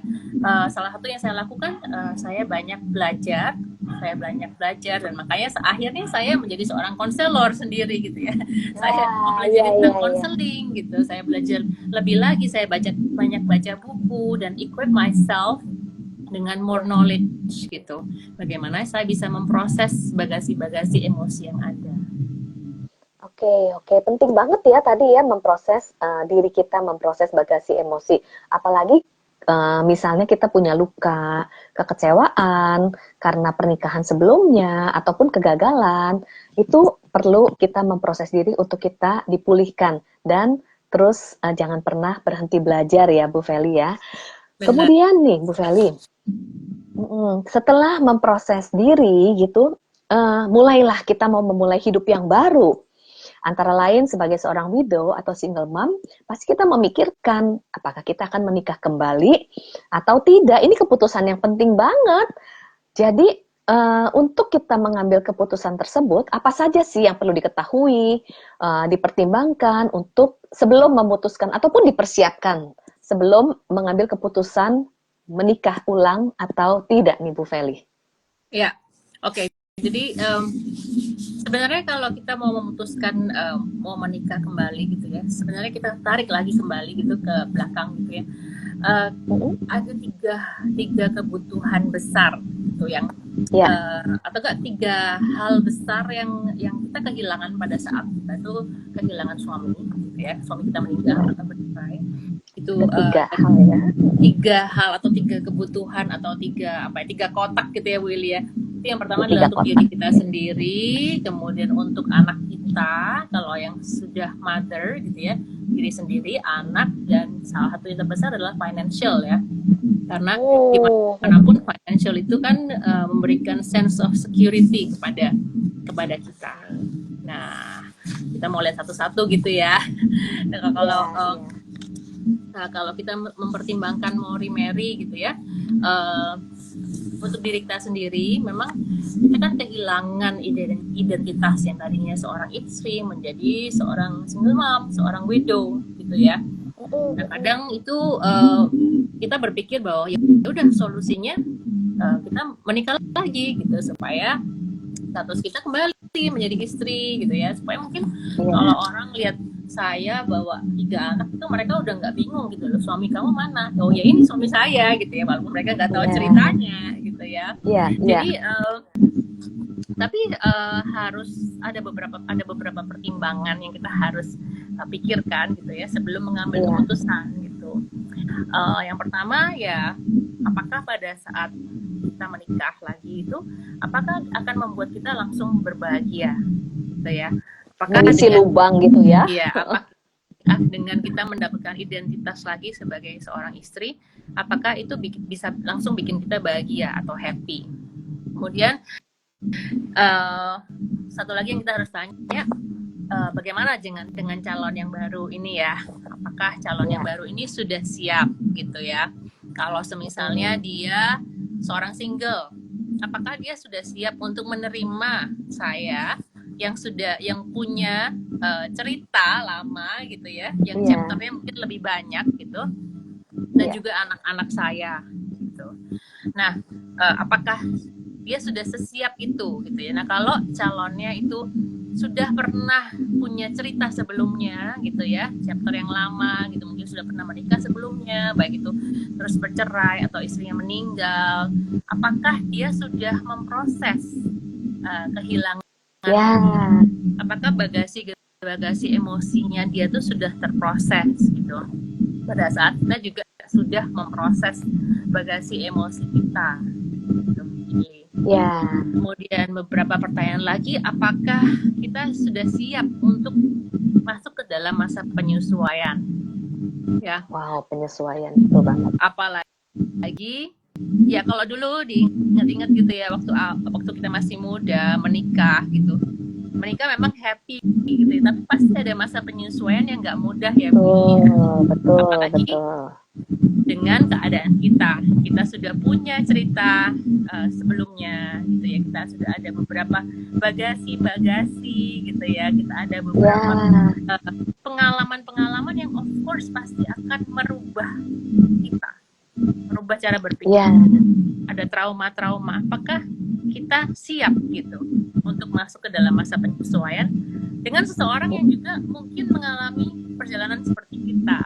salah satu yang saya lakukan, saya banyak belajar dan makanya akhirnya saya menjadi seorang konselor sendiri gitu ya. Saya mempelajari tentang konseling gitu. Saya belajar lebih lagi, saya banyak baca buku dan equip myself dengan more knowledge gitu. Bagaimana saya bisa memproses bagasi-bagasi emosi yang ada. Oke, penting banget ya tadi ya memproses diri kita, memproses bagasi emosi. Apalagi misalnya kita punya luka, kekecewaan karena pernikahan sebelumnya ataupun kegagalan, itu perlu kita memproses diri untuk kita dipulihkan dan terus jangan pernah berhenti belajar ya Bu Feli ya. Benar. Kemudian nih Bu Feli, setelah memproses diri gitu, mulailah kita mau memulai hidup yang baru. Antara lain sebagai seorang widow atau single mom, pasti kita memikirkan apakah kita akan menikah kembali atau tidak. Ini keputusan yang penting banget. Jadi untuk kita mengambil keputusan tersebut, apa saja sih yang perlu diketahui, dipertimbangkan untuk sebelum memutuskan ataupun dipersiapkan sebelum mengambil keputusan menikah ulang atau tidak nih Bu Feli? Ya, oke. Jadi sebenarnya kalau kita mau memutuskan mau menikah kembali gitu ya, sebenarnya kita tarik lagi kembali gitu ke belakang gitu ya. Ada tiga kebutuhan besar gitu yang atau enggak tiga hal besar yang kita kehilangan pada saat kita itu kehilangan suami gitu ya, suami kita meninggal atau bercerai. Itu tiga hal atau tiga kebutuhan atau tiga kotak gitu ya Willy ya. Itu yang pertama adalah untuk diri kita sendiri, kemudian untuk anak kita kalau yang sudah mother gitu ya, diri sendiri, anak, dan salah satu yang terbesar adalah financial ya, karena dimanapun financial itu kan memberikan sense of security kepada kita. Nah, kita mau lihat satu-satu gitu ya. Kalau kita mempertimbangkan mau remarry gitu ya, untuk diri kita sendiri, memang kita kan kehilangan identitas yang tadinya seorang istri menjadi seorang single mom, seorang widow gitu ya. Nah, kadang itu kita berpikir bahwa ya udah solusinya kita menikah lagi gitu, supaya status kita kembali menjadi istri gitu ya, supaya mungkin kalau orang lihat saya bawa 3 anak itu mereka udah nggak bingung gitu loh, suami kamu mana? Oh ya ini suami saya gitu ya, walaupun mereka nggak tahu ceritanya gitu ya. Jadi tapi harus ada beberapa pertimbangan yang kita harus pikirkan gitu ya sebelum mengambil keputusan gitu. Yang pertama ya, apakah pada saat kita menikah lagi itu, apakah akan membuat kita langsung berbahagia gitu ya? Apakah mengisi lubang gitu ya? Iya, apakah dengan kita mendapatkan identitas lagi sebagai seorang istri, apakah itu bisa langsung bikin kita bahagia atau happy? Kemudian satu lagi yang kita harus tanya, bagaimana dengan calon yang baru ini ya? Apakah calon yang baru ini sudah siap gitu ya? Kalau semisalnya dia seorang single, apakah dia sudah siap untuk menerima saya yang punya cerita lama gitu ya, yang chapternya mungkin lebih banyak gitu, dan juga anak-anak saya gitu. Nah, apakah dia sudah sesiap itu gitu ya? Nah, kalau calonnya itu sudah pernah punya cerita sebelumnya gitu ya, chapter yang lama gitu, mungkin sudah pernah menikah sebelumnya, baik itu terus bercerai atau istrinya meninggal, apakah dia sudah memproses kehilangan? Apakah bagasi emosinya dia tuh sudah terproses gitu pada saat kita juga sudah memproses bagasi emosi kita gitu. Kemudian beberapa pertanyaan lagi, apakah kita sudah siap untuk masuk ke dalam masa penyesuaian ya? Penyesuaian itu banget. Apalagi ya kalau dulu diingat-ingat gitu ya, waktu kita masih muda menikah gitu, menikah memang happy gitu, tapi pasti ada masa penyesuaian yang nggak mudah ya Bu. Apalagi dengan keadaan kita sudah punya cerita sebelumnya gitu ya, kita sudah ada beberapa bagasi gitu ya, kita ada beberapa pengalaman yang of course pasti akan merubah kita, merubah cara berpikir. Ada trauma-trauma, apakah kita siap gitu untuk masuk ke dalam masa penyesuaian dengan seseorang yang juga mungkin mengalami perjalanan seperti kita?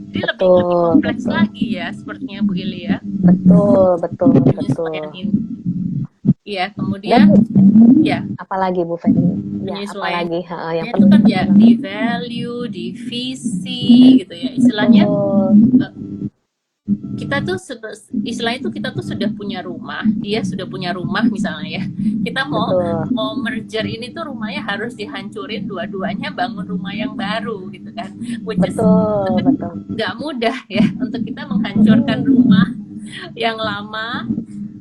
Jadi lebih kompleks lagi ya sepertinya Bu Ili ya. Betul. Penyesuaian ini. Iya, kemudian apalagi Bu Feni? Penyesuaian yang itu kan ya di value, di visi gitu ya. Istilahnya kita tuh sudah punya rumah, dia sudah punya rumah misalnya ya, kita mau merger ini tuh rumahnya harus dihancurin dua-duanya, bangun rumah yang baru gitu kan, which is nggak mudah ya untuk kita menghancurkan rumah yang lama,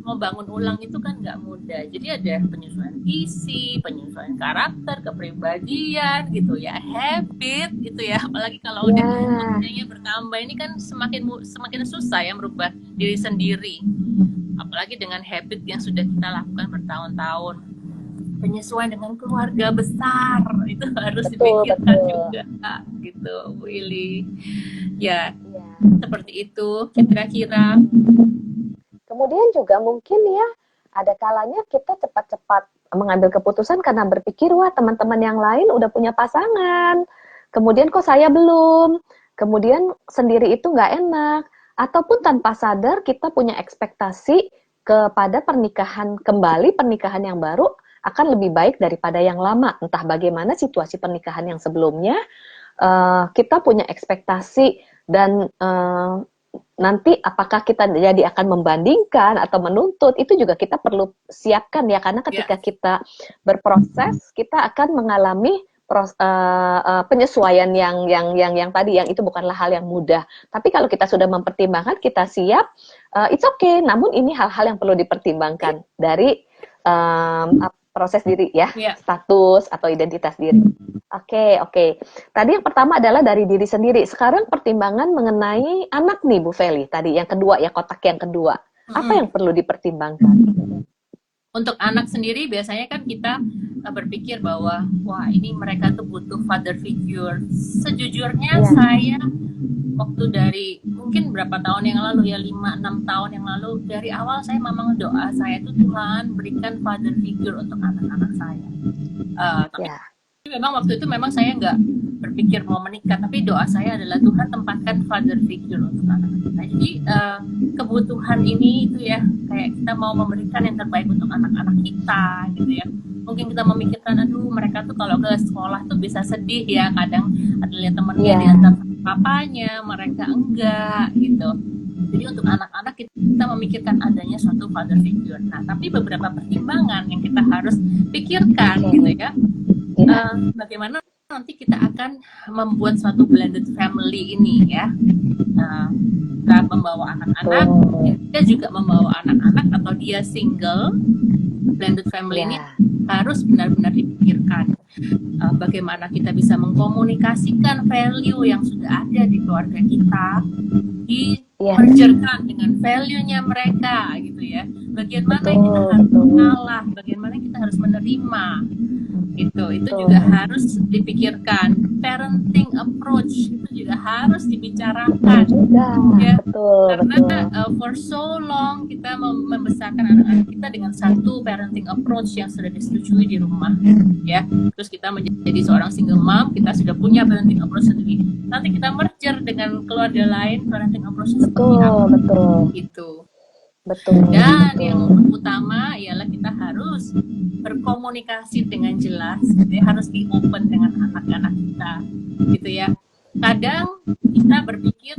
mau bangun ulang itu kan nggak mudah. Jadi ada penyesuaian visi, penyesuaian karakter, kepribadian gitu ya, habit gitu ya, apalagi kalau udah usianya bertambah ini kan semakin susah ya merubah diri sendiri, apalagi dengan habit yang sudah kita lakukan bertahun-tahun. Penyesuaian dengan keluarga besar itu harus dipikirkan juga gitu Bu Ili ya. Seperti itu kira-kira. Kemudian juga mungkin ya, ada kalanya kita cepat-cepat mengambil keputusan karena berpikir, wah teman-teman yang lain udah punya pasangan, kemudian kok saya belum, kemudian sendiri itu nggak enak, ataupun tanpa sadar kita punya ekspektasi kepada pernikahan yang baru akan lebih baik daripada yang lama. Entah bagaimana situasi pernikahan yang sebelumnya, kita punya ekspektasi dan nanti apakah kita jadi akan membandingkan atau menuntut, itu juga kita perlu siapkan ya, karena ketika kita berproses kita akan mengalami penyesuaian yang tadi, yang itu bukanlah hal yang mudah. Tapi kalau kita sudah mempertimbangkan, kita siap, it's okay. Namun ini hal-hal yang perlu dipertimbangkan dari proses diri ya, status atau identitas diri. Oke. Tadi yang pertama adalah dari diri sendiri. Sekarang pertimbangan mengenai anak nih Bu Feli. Tadi yang kedua ya, kotak yang kedua. Apa yang perlu dipertimbangkan? Untuk anak sendiri biasanya kan kita berpikir bahwa wah ini mereka tuh butuh father figure. Sejujurnya Iya. saya waktu dari mungkin berapa tahun yang lalu ya, 5-6 tahun yang lalu, dari awal saya memang doa saya tuh Tuhan berikan father figure untuk anak-anak saya. Tapi Ya. memang waktu itu memang saya nggak berpikir mau menikah, tapi doa saya adalah Tuhan tempatkan father figure untuk anak-anak kita. Jadi kebutuhan ini itu ya, kayak kita mau memberikan yang terbaik untuk anak-anak kita gitu ya. Mungkin kita memikirkan, aduh mereka tuh kalau ke sekolah tuh bisa sedih ya, kadang ada lihat temennya Iya. diantar sama papanya, mereka enggak gitu. Jadi untuk anak-anak kita memikirkan adanya suatu father figure. Nah, tapi beberapa pertimbangan yang kita harus pikirkan gitu ya. Bagaimana nanti kita akan membuat suatu blended family ini ya. Kita membawa anak-anak, dia juga membawa anak-anak, atau dia single, blended family ini harus benar-benar dipikirkan. Bagaimana kita bisa mengkomunikasikan value yang sudah ada di keluarga kita, dimergerkan dengan value-nya mereka gitu ya. Bagian mana yang kita harus mengalah, bagaimana kita harus menerima gitu. Itu juga harus dipikirkan. Parenting approach itu juga harus dibicarakan ya. Karena for so long kita membesarkan anak-anak kita dengan satu parenting approach yang sudah disetujui di rumah ya. Terus kita menjadi seorang single mom, kita sudah punya parenting approach sendiri. Nanti kita merger dengan keluarga lain, parenting approach seperti apa gitu. Dan yang utama ialah kita harus berkomunikasi dengan jelas, jadi harus di open dengan anak-anak kita gitu ya. Kadang kita berpikir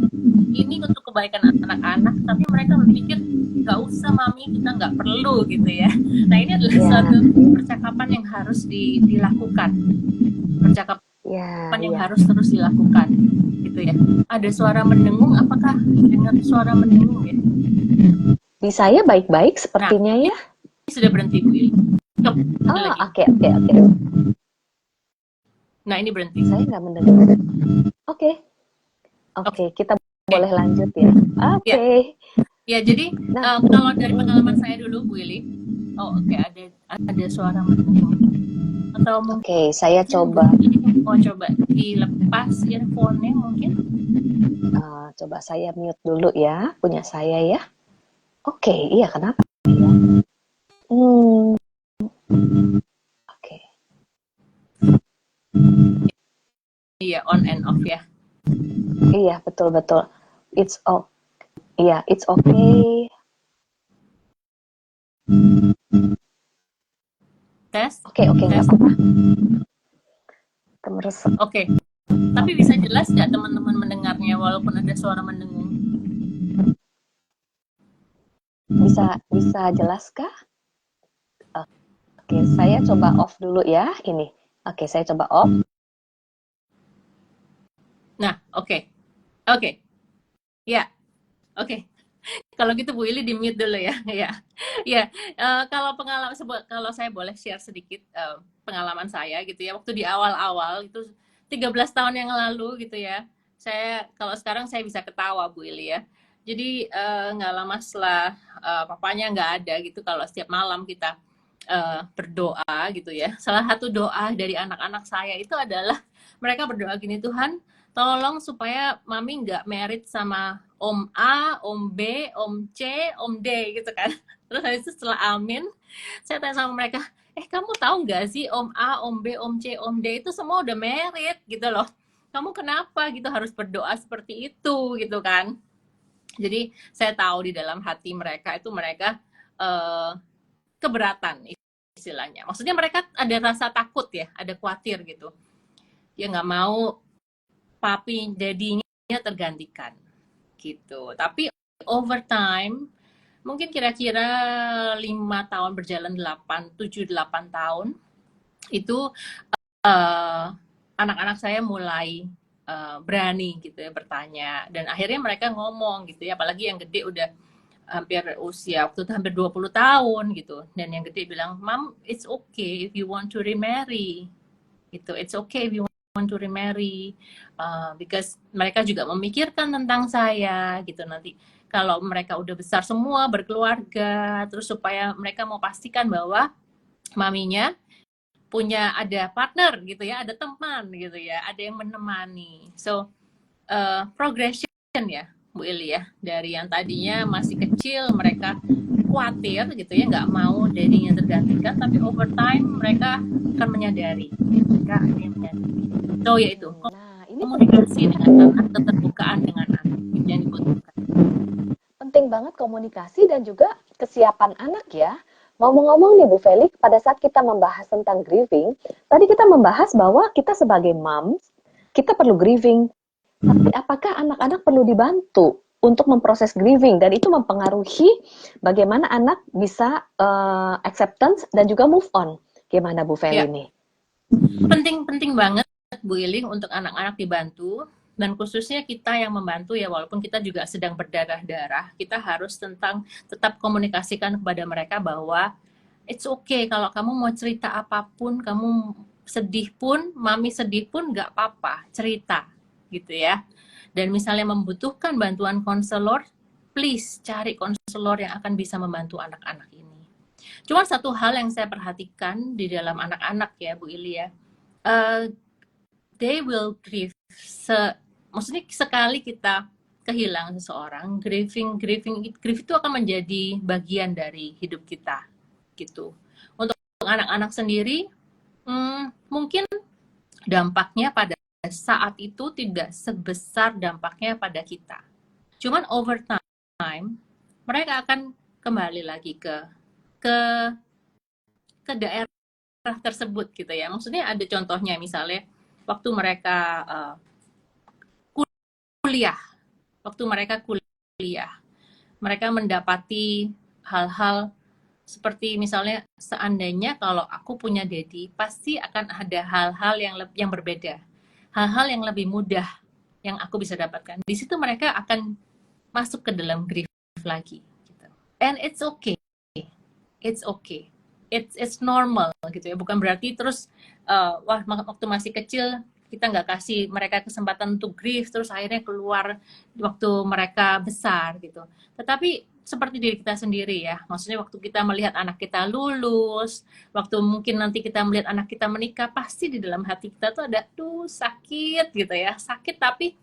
ini untuk kebaikan anak-anak, tapi mereka berpikir nggak usah mami, kita nggak perlu gitu ya. Nah ini adalah suatu percakapan yang harus dilakukan, percakapan yang harus terus dilakukan gitu ya. Ada suara mendengung, apakah dengar suara mendengung ya? Di saya baik-baik sepertinya ya. Ini sudah berhenti Bu Ili. Oke. Nah ini berhenti. Saya nggak mendengar. Oke, kita boleh lanjut ya. Oke. Ya jadi kalau dari pengalaman saya dulu Bu Ili, ada suara mendengung. Atau mungkin saya coba. Coba dilepas earphone-nya mungkin. Coba saya mute dulu ya, punya saya ya. Oke, iya kenapa ya? Oke. Iya, on and off ya. Iya, betul. It's okay. Tes. Oke, nggak apa-apa. Terus. Oke. Tapi bisa jelas nggak teman-teman mendengarnya walaupun ada suara mendengung? Bisa jelas kah? Oke, saya coba off dulu ya ini. Oke, saya coba off. Nah, oke. Ya. Oke. Kalau gitu Bu Ili di mute dulu ya. Ya. Kalau saya boleh share sedikit pengalaman saya gitu ya. Waktu di awal-awal itu 13 tahun yang lalu gitu ya. Kalau sekarang saya bisa ketawa Bu Ili ya. Jadi nggak lama setelah papanya nggak ada gitu, kalau setiap malam kita berdoa gitu ya. Salah satu doa dari anak-anak saya itu adalah mereka berdoa gini, Tuhan tolong supaya mami nggak married sama Om A, Om B, Om C, Om D gitu kan. Terus habis itu setelah amin, saya tanya sama mereka, kamu tahu nggak sih Om A, Om B, Om C, Om D itu semua udah married gitu loh. Kamu kenapa gitu harus berdoa seperti itu gitu kan. Jadi saya tahu di dalam hati mereka itu mereka keberatan istilahnya. Maksudnya mereka ada rasa takut ya, ada khawatir gitu. Ya nggak mau papi jadinya tergantikan gitu. Tapi over time, mungkin kira-kira 5 tahun berjalan, 7-8 tahun, itu anak-anak saya mulai berani gitu ya bertanya, dan akhirnya mereka ngomong gitu ya, apalagi yang gede udah hampir usia waktu itu hampir 20 tahun gitu, dan yang gede bilang, Mom, it's okay if you want to remarry gitu, it's okay if you want want to remarry, because mereka juga memikirkan tentang saya gitu nanti. Kalau mereka udah besar semua, berkeluarga, terus supaya mereka mau pastikan bahwa maminya punya ada partner gitu ya, ada teman gitu ya, ada yang menemani. So, progression ya, Bu Ili ya, dari yang tadinya masih kecil mereka khawatir gitu ya, nggak mau dadinya tergantikan, tapi over time mereka akan menyadari, mereka ada yang menyadari. So yaitu Nah, ini komunikasi dengan anak, keterbukaan dengan anak itu yang dibutuhkan. penting banget komunikasi dan juga kesiapan anak ya. Ngomong-ngomong nih Bu Felix, pada saat kita membahas tentang grieving, tadi kita membahas bahwa kita sebagai moms, kita perlu grieving. Tapi apakah anak-anak perlu dibantu untuk memproses grieving dan itu mempengaruhi bagaimana anak bisa acceptance dan juga move on? Gimana Bu Feli Ya, nih? penting banget Bu Ili untuk anak-anak dibantu, dan khususnya kita yang membantu ya, walaupun kita juga sedang berdarah-darah, kita harus tetap komunikasikan kepada mereka bahwa it's okay kalau kamu mau cerita apapun, kamu sedih pun, mami sedih pun nggak apa-apa, cerita gitu ya. Dan misalnya membutuhkan bantuan konselor, please cari konselor yang akan bisa membantu anak-anak ini. Cuma satu hal yang saya perhatikan di dalam anak-anak ya Bu Ili ya, they will grieve. Maksudnya sekali kita kehilangan seseorang, grief itu akan menjadi bagian dari hidup kita, gitu. Untuk anak-anak sendiri, mungkin dampaknya pada saat itu tidak sebesar dampaknya pada kita. Cuman over time, mereka akan kembali lagi ke daerah tersebut gitu ya. Maksudnya ada contohnya misalnya waktu mereka kuliah, mereka mendapati hal-hal seperti misalnya seandainya kalau aku punya daddy, pasti akan ada hal-hal yang berbeda, hal-hal yang lebih mudah yang aku bisa dapatkan. Di situ mereka akan masuk ke dalam grief lagi. Gitu. And it's okay, it's normal gitu ya. Bukan berarti terus wah waktu masih kecil kita nggak kasih mereka kesempatan untuk grief, terus akhirnya keluar waktu mereka besar gitu. Tetapi seperti diri kita sendiri ya, maksudnya waktu kita melihat anak kita lulus, waktu mungkin nanti kita melihat anak kita menikah, pasti di dalam hati kita tuh ada sakit gitu ya, sakit tapi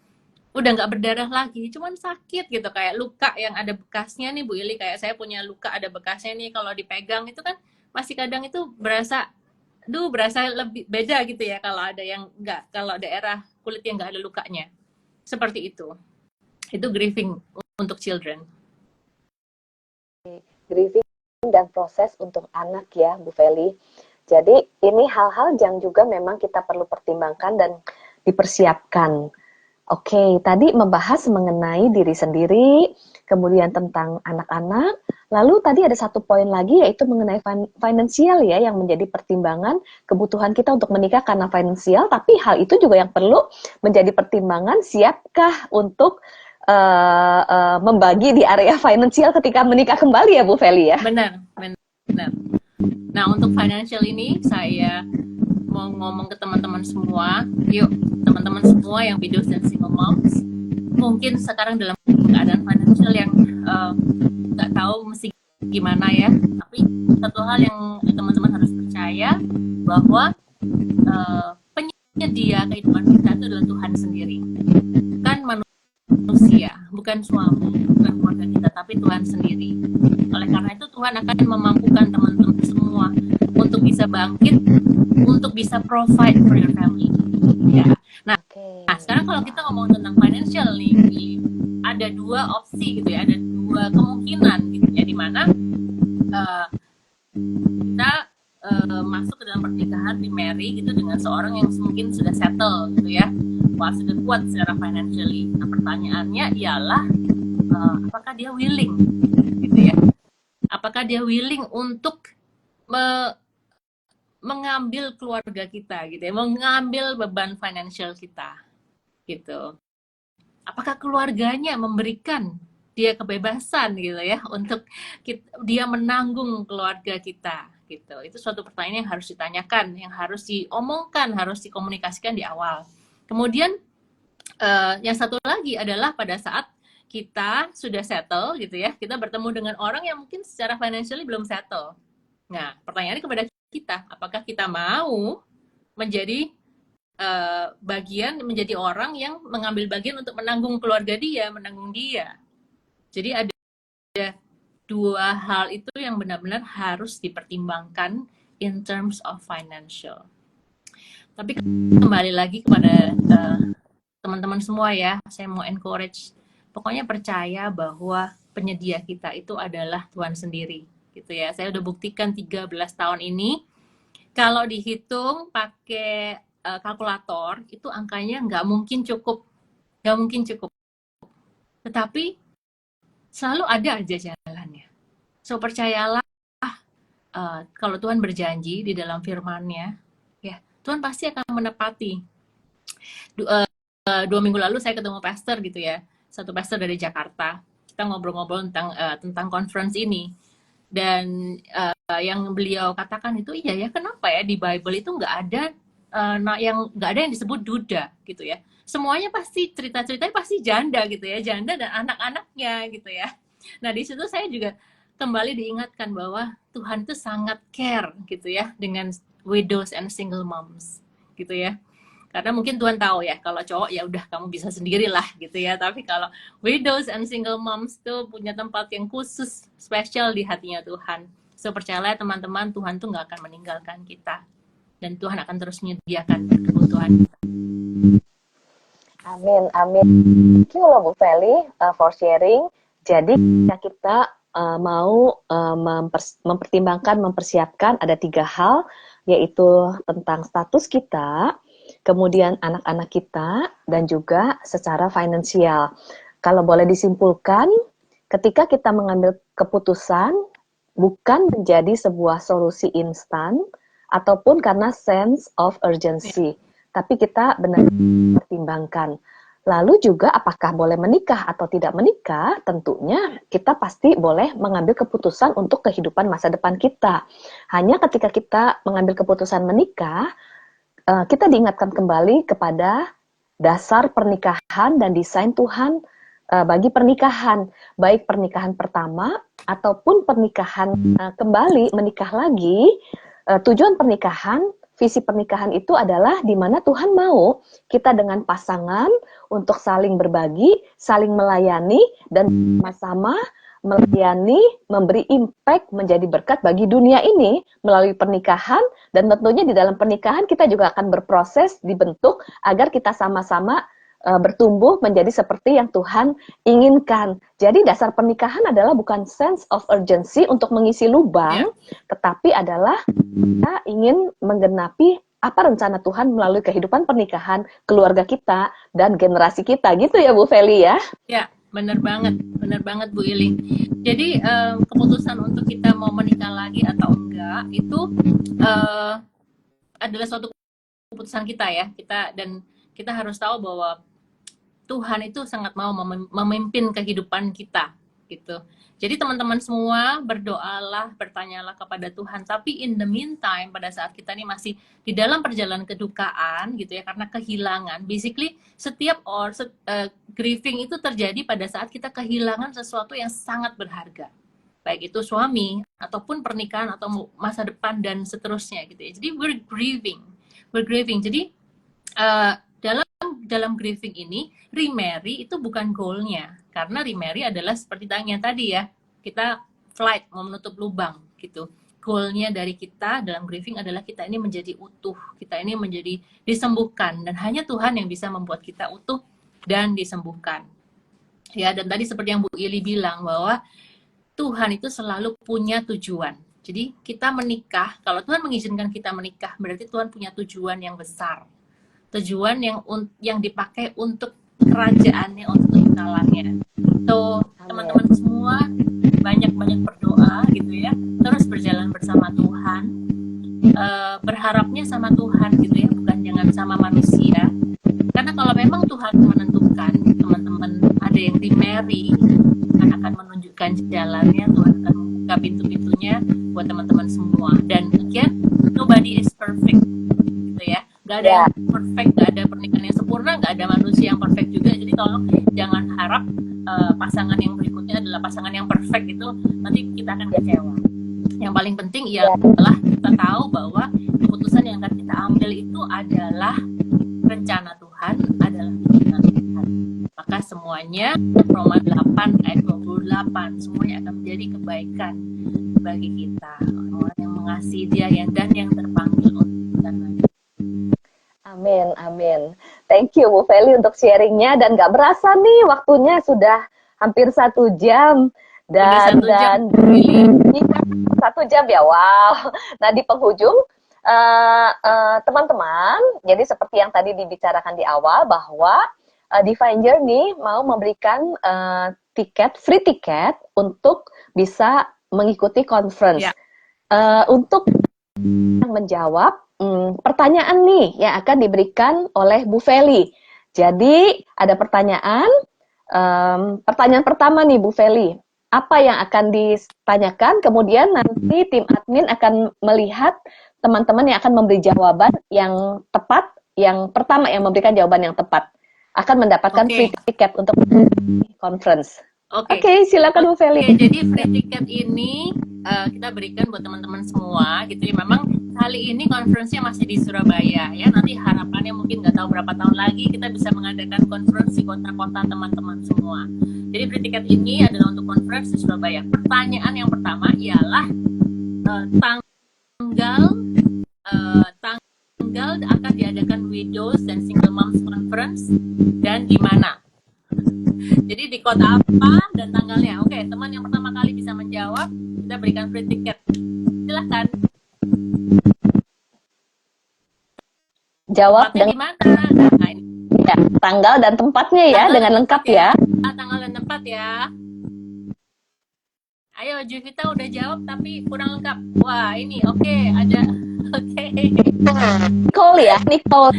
udah nggak berdarah lagi, cuman sakit gitu, kayak luka yang ada bekasnya nih Bu Ili, kayak saya punya luka ada bekasnya nih, kalau dipegang itu kan masih kadang itu berasa lebih beda gitu ya kalau ada yang enggak, kalau daerah kulit yang enggak ada lukanya. Seperti itu. Itu grieving untuk children. Grieving dan proses untuk anak ya Bu Feli. Jadi ini hal-hal yang juga memang kita perlu pertimbangkan dan dipersiapkan. Oke, tadi membahas mengenai diri sendiri, kemudian tentang anak-anak, lalu tadi ada satu poin lagi yaitu mengenai finansial ya, yang menjadi pertimbangan kebutuhan kita untuk menikah karena finansial, tapi hal itu juga yang perlu menjadi pertimbangan, siapkah untuk membagi di area finansial ketika menikah kembali ya Bu Feli ya? Benar. Nah, untuk financial ini saya mau ngomong ke teman-teman semua, yuk teman-teman semua yang widows dan single moms, mungkin sekarang dalam keadaan financial yang nggak tahu mesti gimana ya, tapi satu hal yang teman-teman harus percaya bahwa penyedia kehidupan kita itu adalah Tuhan sendiri, bukan manusia, bukan suami, bukan keluarga kita, tapi Tuhan sendiri. Oleh karena itu Tuhan akan memampukan teman-teman semua untuk bisa bangkit, untuk bisa provide for your family. Ya. Nah, sekarang kalau kita ngomong tentang financial nih, ada dua opsi gitu ya, ada dua kemungkinan gitu ya, di mana kita masuk ke dalam pernikahan, remarry gitu dengan seorang yang mungkin sudah settle gitu ya, wah sudah kuat secara financially. Nah, pertanyaannya ialah apakah dia willing gitu ya, apakah dia willing untuk mengambil keluarga kita gitu ya, mengambil beban financial kita gitu. Apakah keluarganya memberikan dia kebebasan gitu ya untuk dia menanggung keluarga kita gitu. Itu suatu pertanyaan yang harus ditanyakan, yang harus diomongkan, harus dikomunikasikan di awal. Kemudian yang satu lagi adalah pada saat kita sudah settle gitu ya, kita bertemu dengan orang yang mungkin secara financially belum settle. Nah, pertanyaannya kepada kita, apakah kita mau menjadi menjadi orang yang mengambil bagian untuk menanggung keluarga dia, menanggung dia. Jadi ada dua hal itu yang benar-benar harus dipertimbangkan in terms of financial. Tapi kembali lagi kepada teman-teman semua ya, saya mau encourage, pokoknya percaya bahwa penyedia kita itu adalah Tuhan sendiri, gitu ya. Saya udah buktikan 13 tahun ini, kalau dihitung pakai kalkulator, itu angkanya nggak mungkin cukup. Tetapi selalu ada aja jalannya. So percayalah, kalau Tuhan berjanji di dalam firman-Nya, ya Tuhan pasti akan menepati. 2 minggu lalu saya ketemu pastor gitu ya, satu pastor dari Jakarta. Kita ngobrol-ngobrol tentang conference ini, dan yang beliau katakan itu, iya ya, kenapa ya di Bible itu nggak ada yang disebut duda gitu ya. Semuanya pasti cerita-ceritanya pasti janda gitu ya, janda dan anak-anaknya gitu ya. Nah di situ saya juga kembali diingatkan bahwa Tuhan itu sangat care gitu ya dengan widows and single moms gitu ya. Karena mungkin Tuhan tahu ya, kalau cowok ya udah kamu bisa sendirilah gitu ya. Tapi kalau widows and single moms tuh punya tempat yang khusus, spesial di hatinya Tuhan. So percayalah teman-teman, Tuhan tuh nggak akan meninggalkan kita. Dan Tuhan akan terus menyediakan kebutuhan. Amin, amin. Thank you loh Bu Feli for sharing. Jadi kita mau mempersiapkan ada 3 hal, yaitu tentang status kita, kemudian anak-anak kita, dan juga secara finansial. Kalau boleh disimpulkan, ketika kita mengambil keputusan, bukan menjadi sebuah solusi instan, ataupun karena sense of urgency, tapi kita benar-benar pertimbangkan. Lalu juga apakah boleh menikah atau tidak menikah, tentunya kita pasti boleh mengambil keputusan untuk kehidupan masa depan kita. Hanya ketika kita mengambil keputusan menikah, kita diingatkan kembali kepada dasar pernikahan dan desain Tuhan bagi pernikahan, baik pernikahan pertama ataupun pernikahan kembali, menikah lagi. Tujuan pernikahan, visi pernikahan itu adalah di mana Tuhan mau kita dengan pasangan untuk saling berbagi, saling melayani, dan sama-sama melayani, memberi impact, menjadi berkat bagi dunia ini melalui pernikahan. Dan tentunya di dalam pernikahan kita juga akan berproses, dibentuk agar kita sama-sama bertumbuh menjadi seperti yang Tuhan inginkan. Jadi dasar pernikahan adalah bukan sense of urgency untuk mengisi lubang, tetapi adalah kita ingin menggenapi apa rencana Tuhan melalui kehidupan pernikahan, keluarga kita, dan generasi kita. Gitu ya Bu Feli ya? Ya, benar banget Bu Ili. Jadi keputusan untuk kita mau menikah lagi atau enggak itu adalah suatu keputusan kita ya. Kita harus tahu bahwa Tuhan itu sangat mau memimpin kehidupan kita gitu. Jadi teman-teman semua berdoalah, bertanyalah kepada Tuhan. Tapi in the meantime, pada saat kita ini masih di dalam perjalanan kedukaan gitu ya, karena kehilangan. Basically setiap grieving itu terjadi pada saat kita kehilangan sesuatu yang sangat berharga. Baik itu suami ataupun pernikahan atau masa depan dan seterusnya gitu ya. Jadi we're grieving. Jadi dalam grieving ini, remarry itu bukan goalnya, karena remarry adalah seperti yang tadi ya, kita flight, mau menutup lubang gitu. Goalnya dari kita dalam grieving adalah kita ini menjadi utuh, kita ini menjadi disembuhkan, dan hanya Tuhan yang bisa membuat kita utuh dan disembuhkan. Ya, dan tadi seperti yang Bu Ili bilang bahwa Tuhan itu selalu punya tujuan. Jadi kita menikah, kalau Tuhan mengizinkan kita menikah, berarti Tuhan punya tujuan yang besar. Tujuan yang dipakai untuk kerajaannya, untuk kekekalannya. So, teman-teman semua banyak-banyak berdoa gitu ya, terus berjalan bersama Tuhan, berharapnya sama Tuhan gitu ya, bukan jangan sama manusia. Karena kalau memang Tuhan menentukan teman-teman ada yang remarry, Tuhan akan menunjukkan jalannya, Tuhan akan membuka pintu-pintunya, buat teman-teman semua. Dan again, nobody is perfect gitu ya. Gak ada yang perfect, gak ada pernikahan yang sempurna, gak ada manusia yang perfect juga. Jadi tolong jangan harap pasangan yang berikutnya adalah pasangan yang perfect, itu nanti kita akan kecewa. Yang paling penting ialah kita tahu bahwa keputusan yang akan kita ambil itu adalah rencana Tuhan, adalah keputusan Tuhan. Maka semuanya, Roma 8 ayat 28, semuanya akan menjadi kebaikan bagi kita, orang yang mengasihi Dia dan yang terpanggil untuk dan Amin, amin. Thank you Bu Feli untuk sharingnya, dan gak berasa nih waktunya sudah hampir 1 jam. Dan 1 jam ya, wow. Nah di penghujung teman-teman, jadi seperti yang tadi dibicarakan di awal bahwa Divine Journey mau memberikan free tiket untuk bisa mengikuti conference. Untuk menjawab pertanyaan nih yang akan diberikan oleh Bu Feli. Jadi ada pertanyaan pertama nih Bu Feli. Apa yang akan ditanyakan, kemudian nanti tim admin akan melihat teman-teman yang akan memberi jawaban yang tepat, yang pertama yang memberikan jawaban yang tepat akan mendapatkan free tiket untuk conference. Oke, silakan Bu Feli. Jadi free tiket ini kita berikan buat teman-teman semua gitu ya. Memang kali ini conference-nya masih di Surabaya ya. Nanti harapannya mungkin nggak tahu berapa tahun lagi kita bisa mengadakan conference di kota-kota teman-teman semua. Jadi free tiket ini adalah untuk conference di Surabaya. Pertanyaan yang pertama ialah tanggal akan diadakan Widows dan Single Moms Conference dan di mana? Jadi di kota apa dan tanggalnya? Oke, teman yang pertama kali bisa menjawab, kita berikan free tiket. Silahkan. Jawab dengan di mana? Nah, ini. Ya, tanggal dan tempatnya ya, dengan lengkap ya. Tanggal dan tempat ya. Ayo, Juvita udah jawab tapi kurang lengkap. Wah, ini oke, ada. Oke. Nicole ya, Nicole.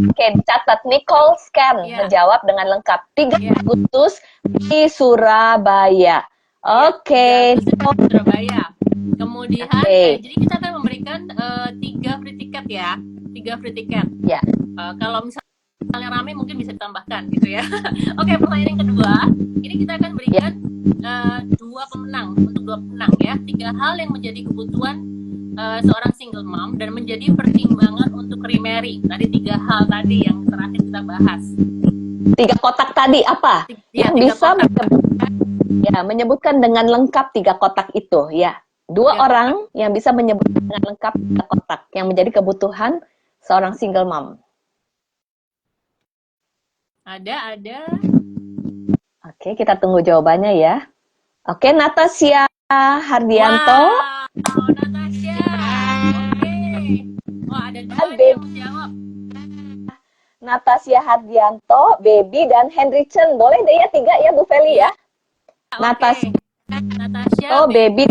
Oke, catat Nicole Scan menjawab dengan lengkap 3 Agustus di Surabaya. Oke. Surabaya. Kemudian, jadi kita akan memberikan 3 free tiket ya, 3 free tiket. Ya. Kalau misalnya ramai mungkin bisa ditambahkan gitu ya. Oke, pertanyaan yang kedua, ini kita akan berikan 2 pemenang untuk 2 pemenang ya. 3 hal yang menjadi kebutuhan seorang single mom dan menjadi pertimbangan untuk remarry. Tadi 3 hal tadi yang terakhir kita bahas. 3 kotak tadi apa? Yang bisa menyebutkan dengan lengkap 3 kotak itu ya. 2 orang yang bisa menyebutkan dengan lengkap 3 kotak yang menjadi kebutuhan seorang single mom. Ada. Oke, kita tunggu jawabannya ya. Oke, Natasha Hardianto. Wow, Natasha. Oke. Wah, ada 2 yang menjawab. Natasha Hardianto, Baby, dan Henry Chen. Boleh deh ya 3 ya Bu Feli ya. Natasha, Baby,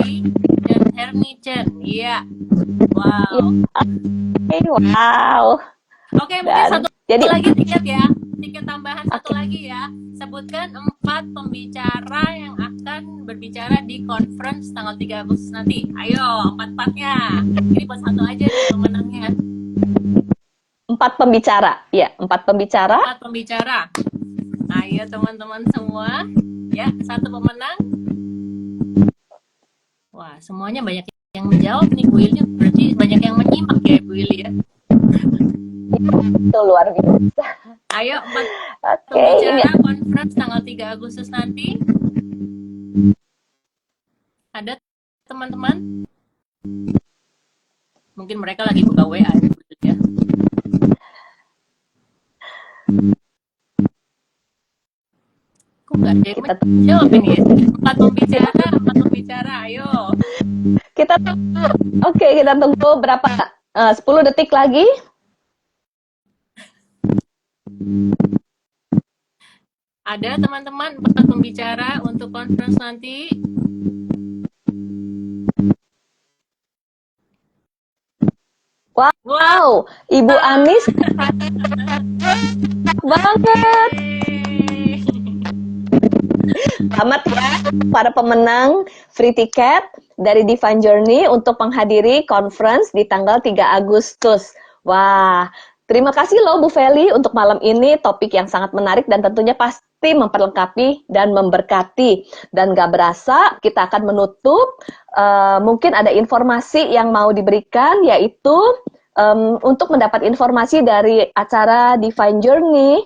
dan Henry Chen. Iya. Wow. Wow. Oke, mungkin satu lagi tiket ya. Tiket tambahan satu lagi ya. Sebutkan 4 pembicara yang akan berbicara di conference tanggal 3 Agustus nanti. Ayo, 4-4-nya. Ini buat satu aja nih pemenangnya. 4 pembicara. Ya, 4 pembicara. 4 pembicara. Ayo teman-teman semua. Ya, 1 pemenang. Wah, semuanya banyak yang menjawab nih Bu Ili. Berarti banyak yang menyimak ya Bu Ili ya. Itu luar biasa. Ayo 4 pembicara conference tanggal 3 Agustus nanti. Ada teman-teman? Mungkin mereka lagi buka WA ya. Kok nggak ada yang menjawab ini ya? 4 pembicara, ayo. Kita tunggu. Oke, kita tunggu berapa? 10 detik lagi. Ada teman-teman 4 pembicara untuk conference nanti. Wow, Ibu Anis banget. Selamat ya para pemenang free ticket dari Divine Journey untuk menghadiri conference di tanggal 3 Agustus. Wah, terima kasih loh Bu Feli untuk malam ini, topik yang sangat menarik dan tentunya pasti memperlengkapi dan memberkati. Dan gak berasa kita akan menutup, mungkin ada informasi yang mau diberikan, yaitu untuk mendapat informasi dari acara Divine Journey.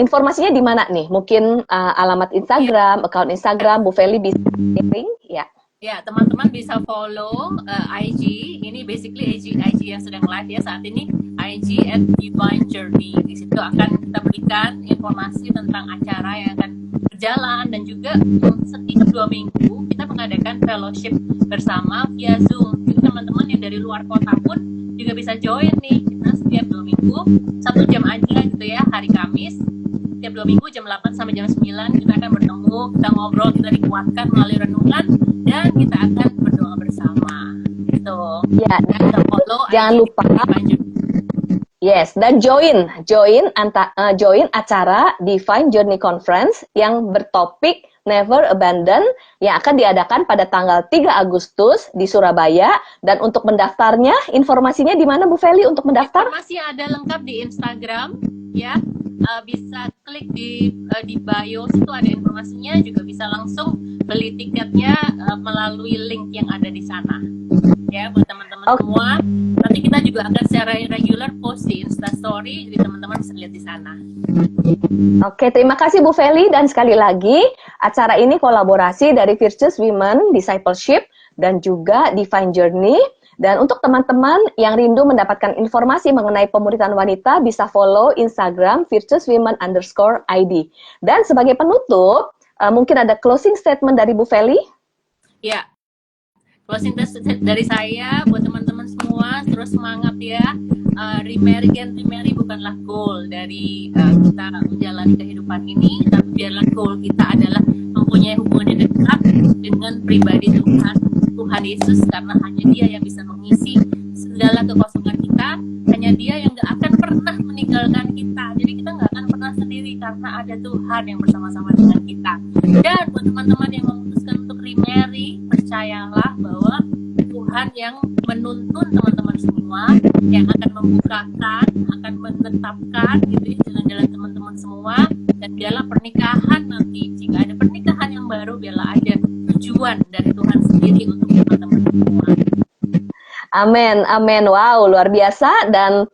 Informasinya di mana nih? Mungkin alamat Instagram, account Instagram, Bu Feli bisa sharing? Ya. Ya, teman-teman bisa follow IG. Ini basically IG yang sedang live ya saat ini. IG @Divine Journey. Di situ akan kita berikan informasi tentang acara yang akan berjalan dan juga setiap 2 minggu kita mengadakan fellowship bersama via Zoom. Jadi teman-teman yang dari luar kota pun juga bisa join nih. Kita setiap 2 minggu 1 jam aja gitu ya, hari Kamis. Setiap 2 minggu jam 8 sampai jam 9 kita akan bertemu, kita ngobrol, kita dikuatkan melalui renungan dan kita akan berdoa bersama. Gitu. Ya, Kita follow jangan lupa. Yes, dan join acara Divine Journey Conference yang bertopik Never Abandon yang akan diadakan pada tanggal 3 Agustus di Surabaya. Dan untuk mendaftarnya, informasinya di mana Bu Feli untuk mendaftar? Informasi ada lengkap di Instagram ya. Bisa klik di bio, situ ada informasinya, juga bisa langsung beli tiketnya melalui link yang ada di sana. Ya, buat teman-teman semua. Nanti kita juga akan secara regular post di Instastory, jadi teman-teman bisa lihat di sana. Oke, terima kasih Bu Feli, dan sekali lagi acara ini kolaborasi dari Virtuous Women Discipleship dan juga Divine Journey. Dan untuk teman-teman yang rindu mendapatkan informasi mengenai pemuritan wanita, bisa follow Instagram virtuouswomen_id. Dan sebagai penutup, mungkin ada closing statement dari Bu Feli? Ya, closing statement dari saya buat teman-teman semua, terus semangat ya. Remarry bukanlah goal dari kita menjalani kehidupan ini, tapi biarlah goal kita adalah mempunyai hubungan yang dekat dengan pribadi Tuhan Yesus, karena hanya Dia yang bisa mengisi segala kekosongan kita, hanya Dia yang gak akan pernah meninggalkan kita. Jadi kita gak akan pernah sendiri karena ada Tuhan yang bersama-sama dengan kita. Dan buat teman-teman yang memutuskan untuk remarry, percayalah bahwa Tuhan yang menuntun teman-teman semua, yang akan membukakan, akan menetapkan gitu ya jalan-jalan teman-teman semua. Dan biarlah pernikahan nanti, jika ada pernikahan yang baru, biarlah ada tujuan dari Tuhan sendiri untuk teman-teman semua. Amin, amin. Wow, luar biasa. Dan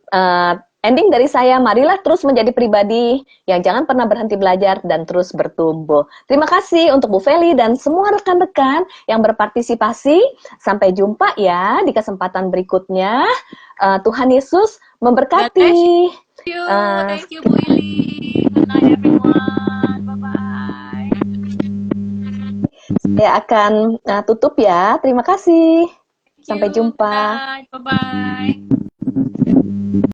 ending dari saya, marilah terus menjadi pribadi yang jangan pernah berhenti belajar dan terus bertumbuh. Terima kasih untuk Bu Feli dan semua rekan-rekan yang berpartisipasi. Sampai jumpa ya di kesempatan berikutnya. Tuhan Yesus memberkati. Thank you Bu Ili. Good night everyone. Bye-bye. Saya akan tutup ya. Terima kasih. Sampai jumpa. Bye-bye.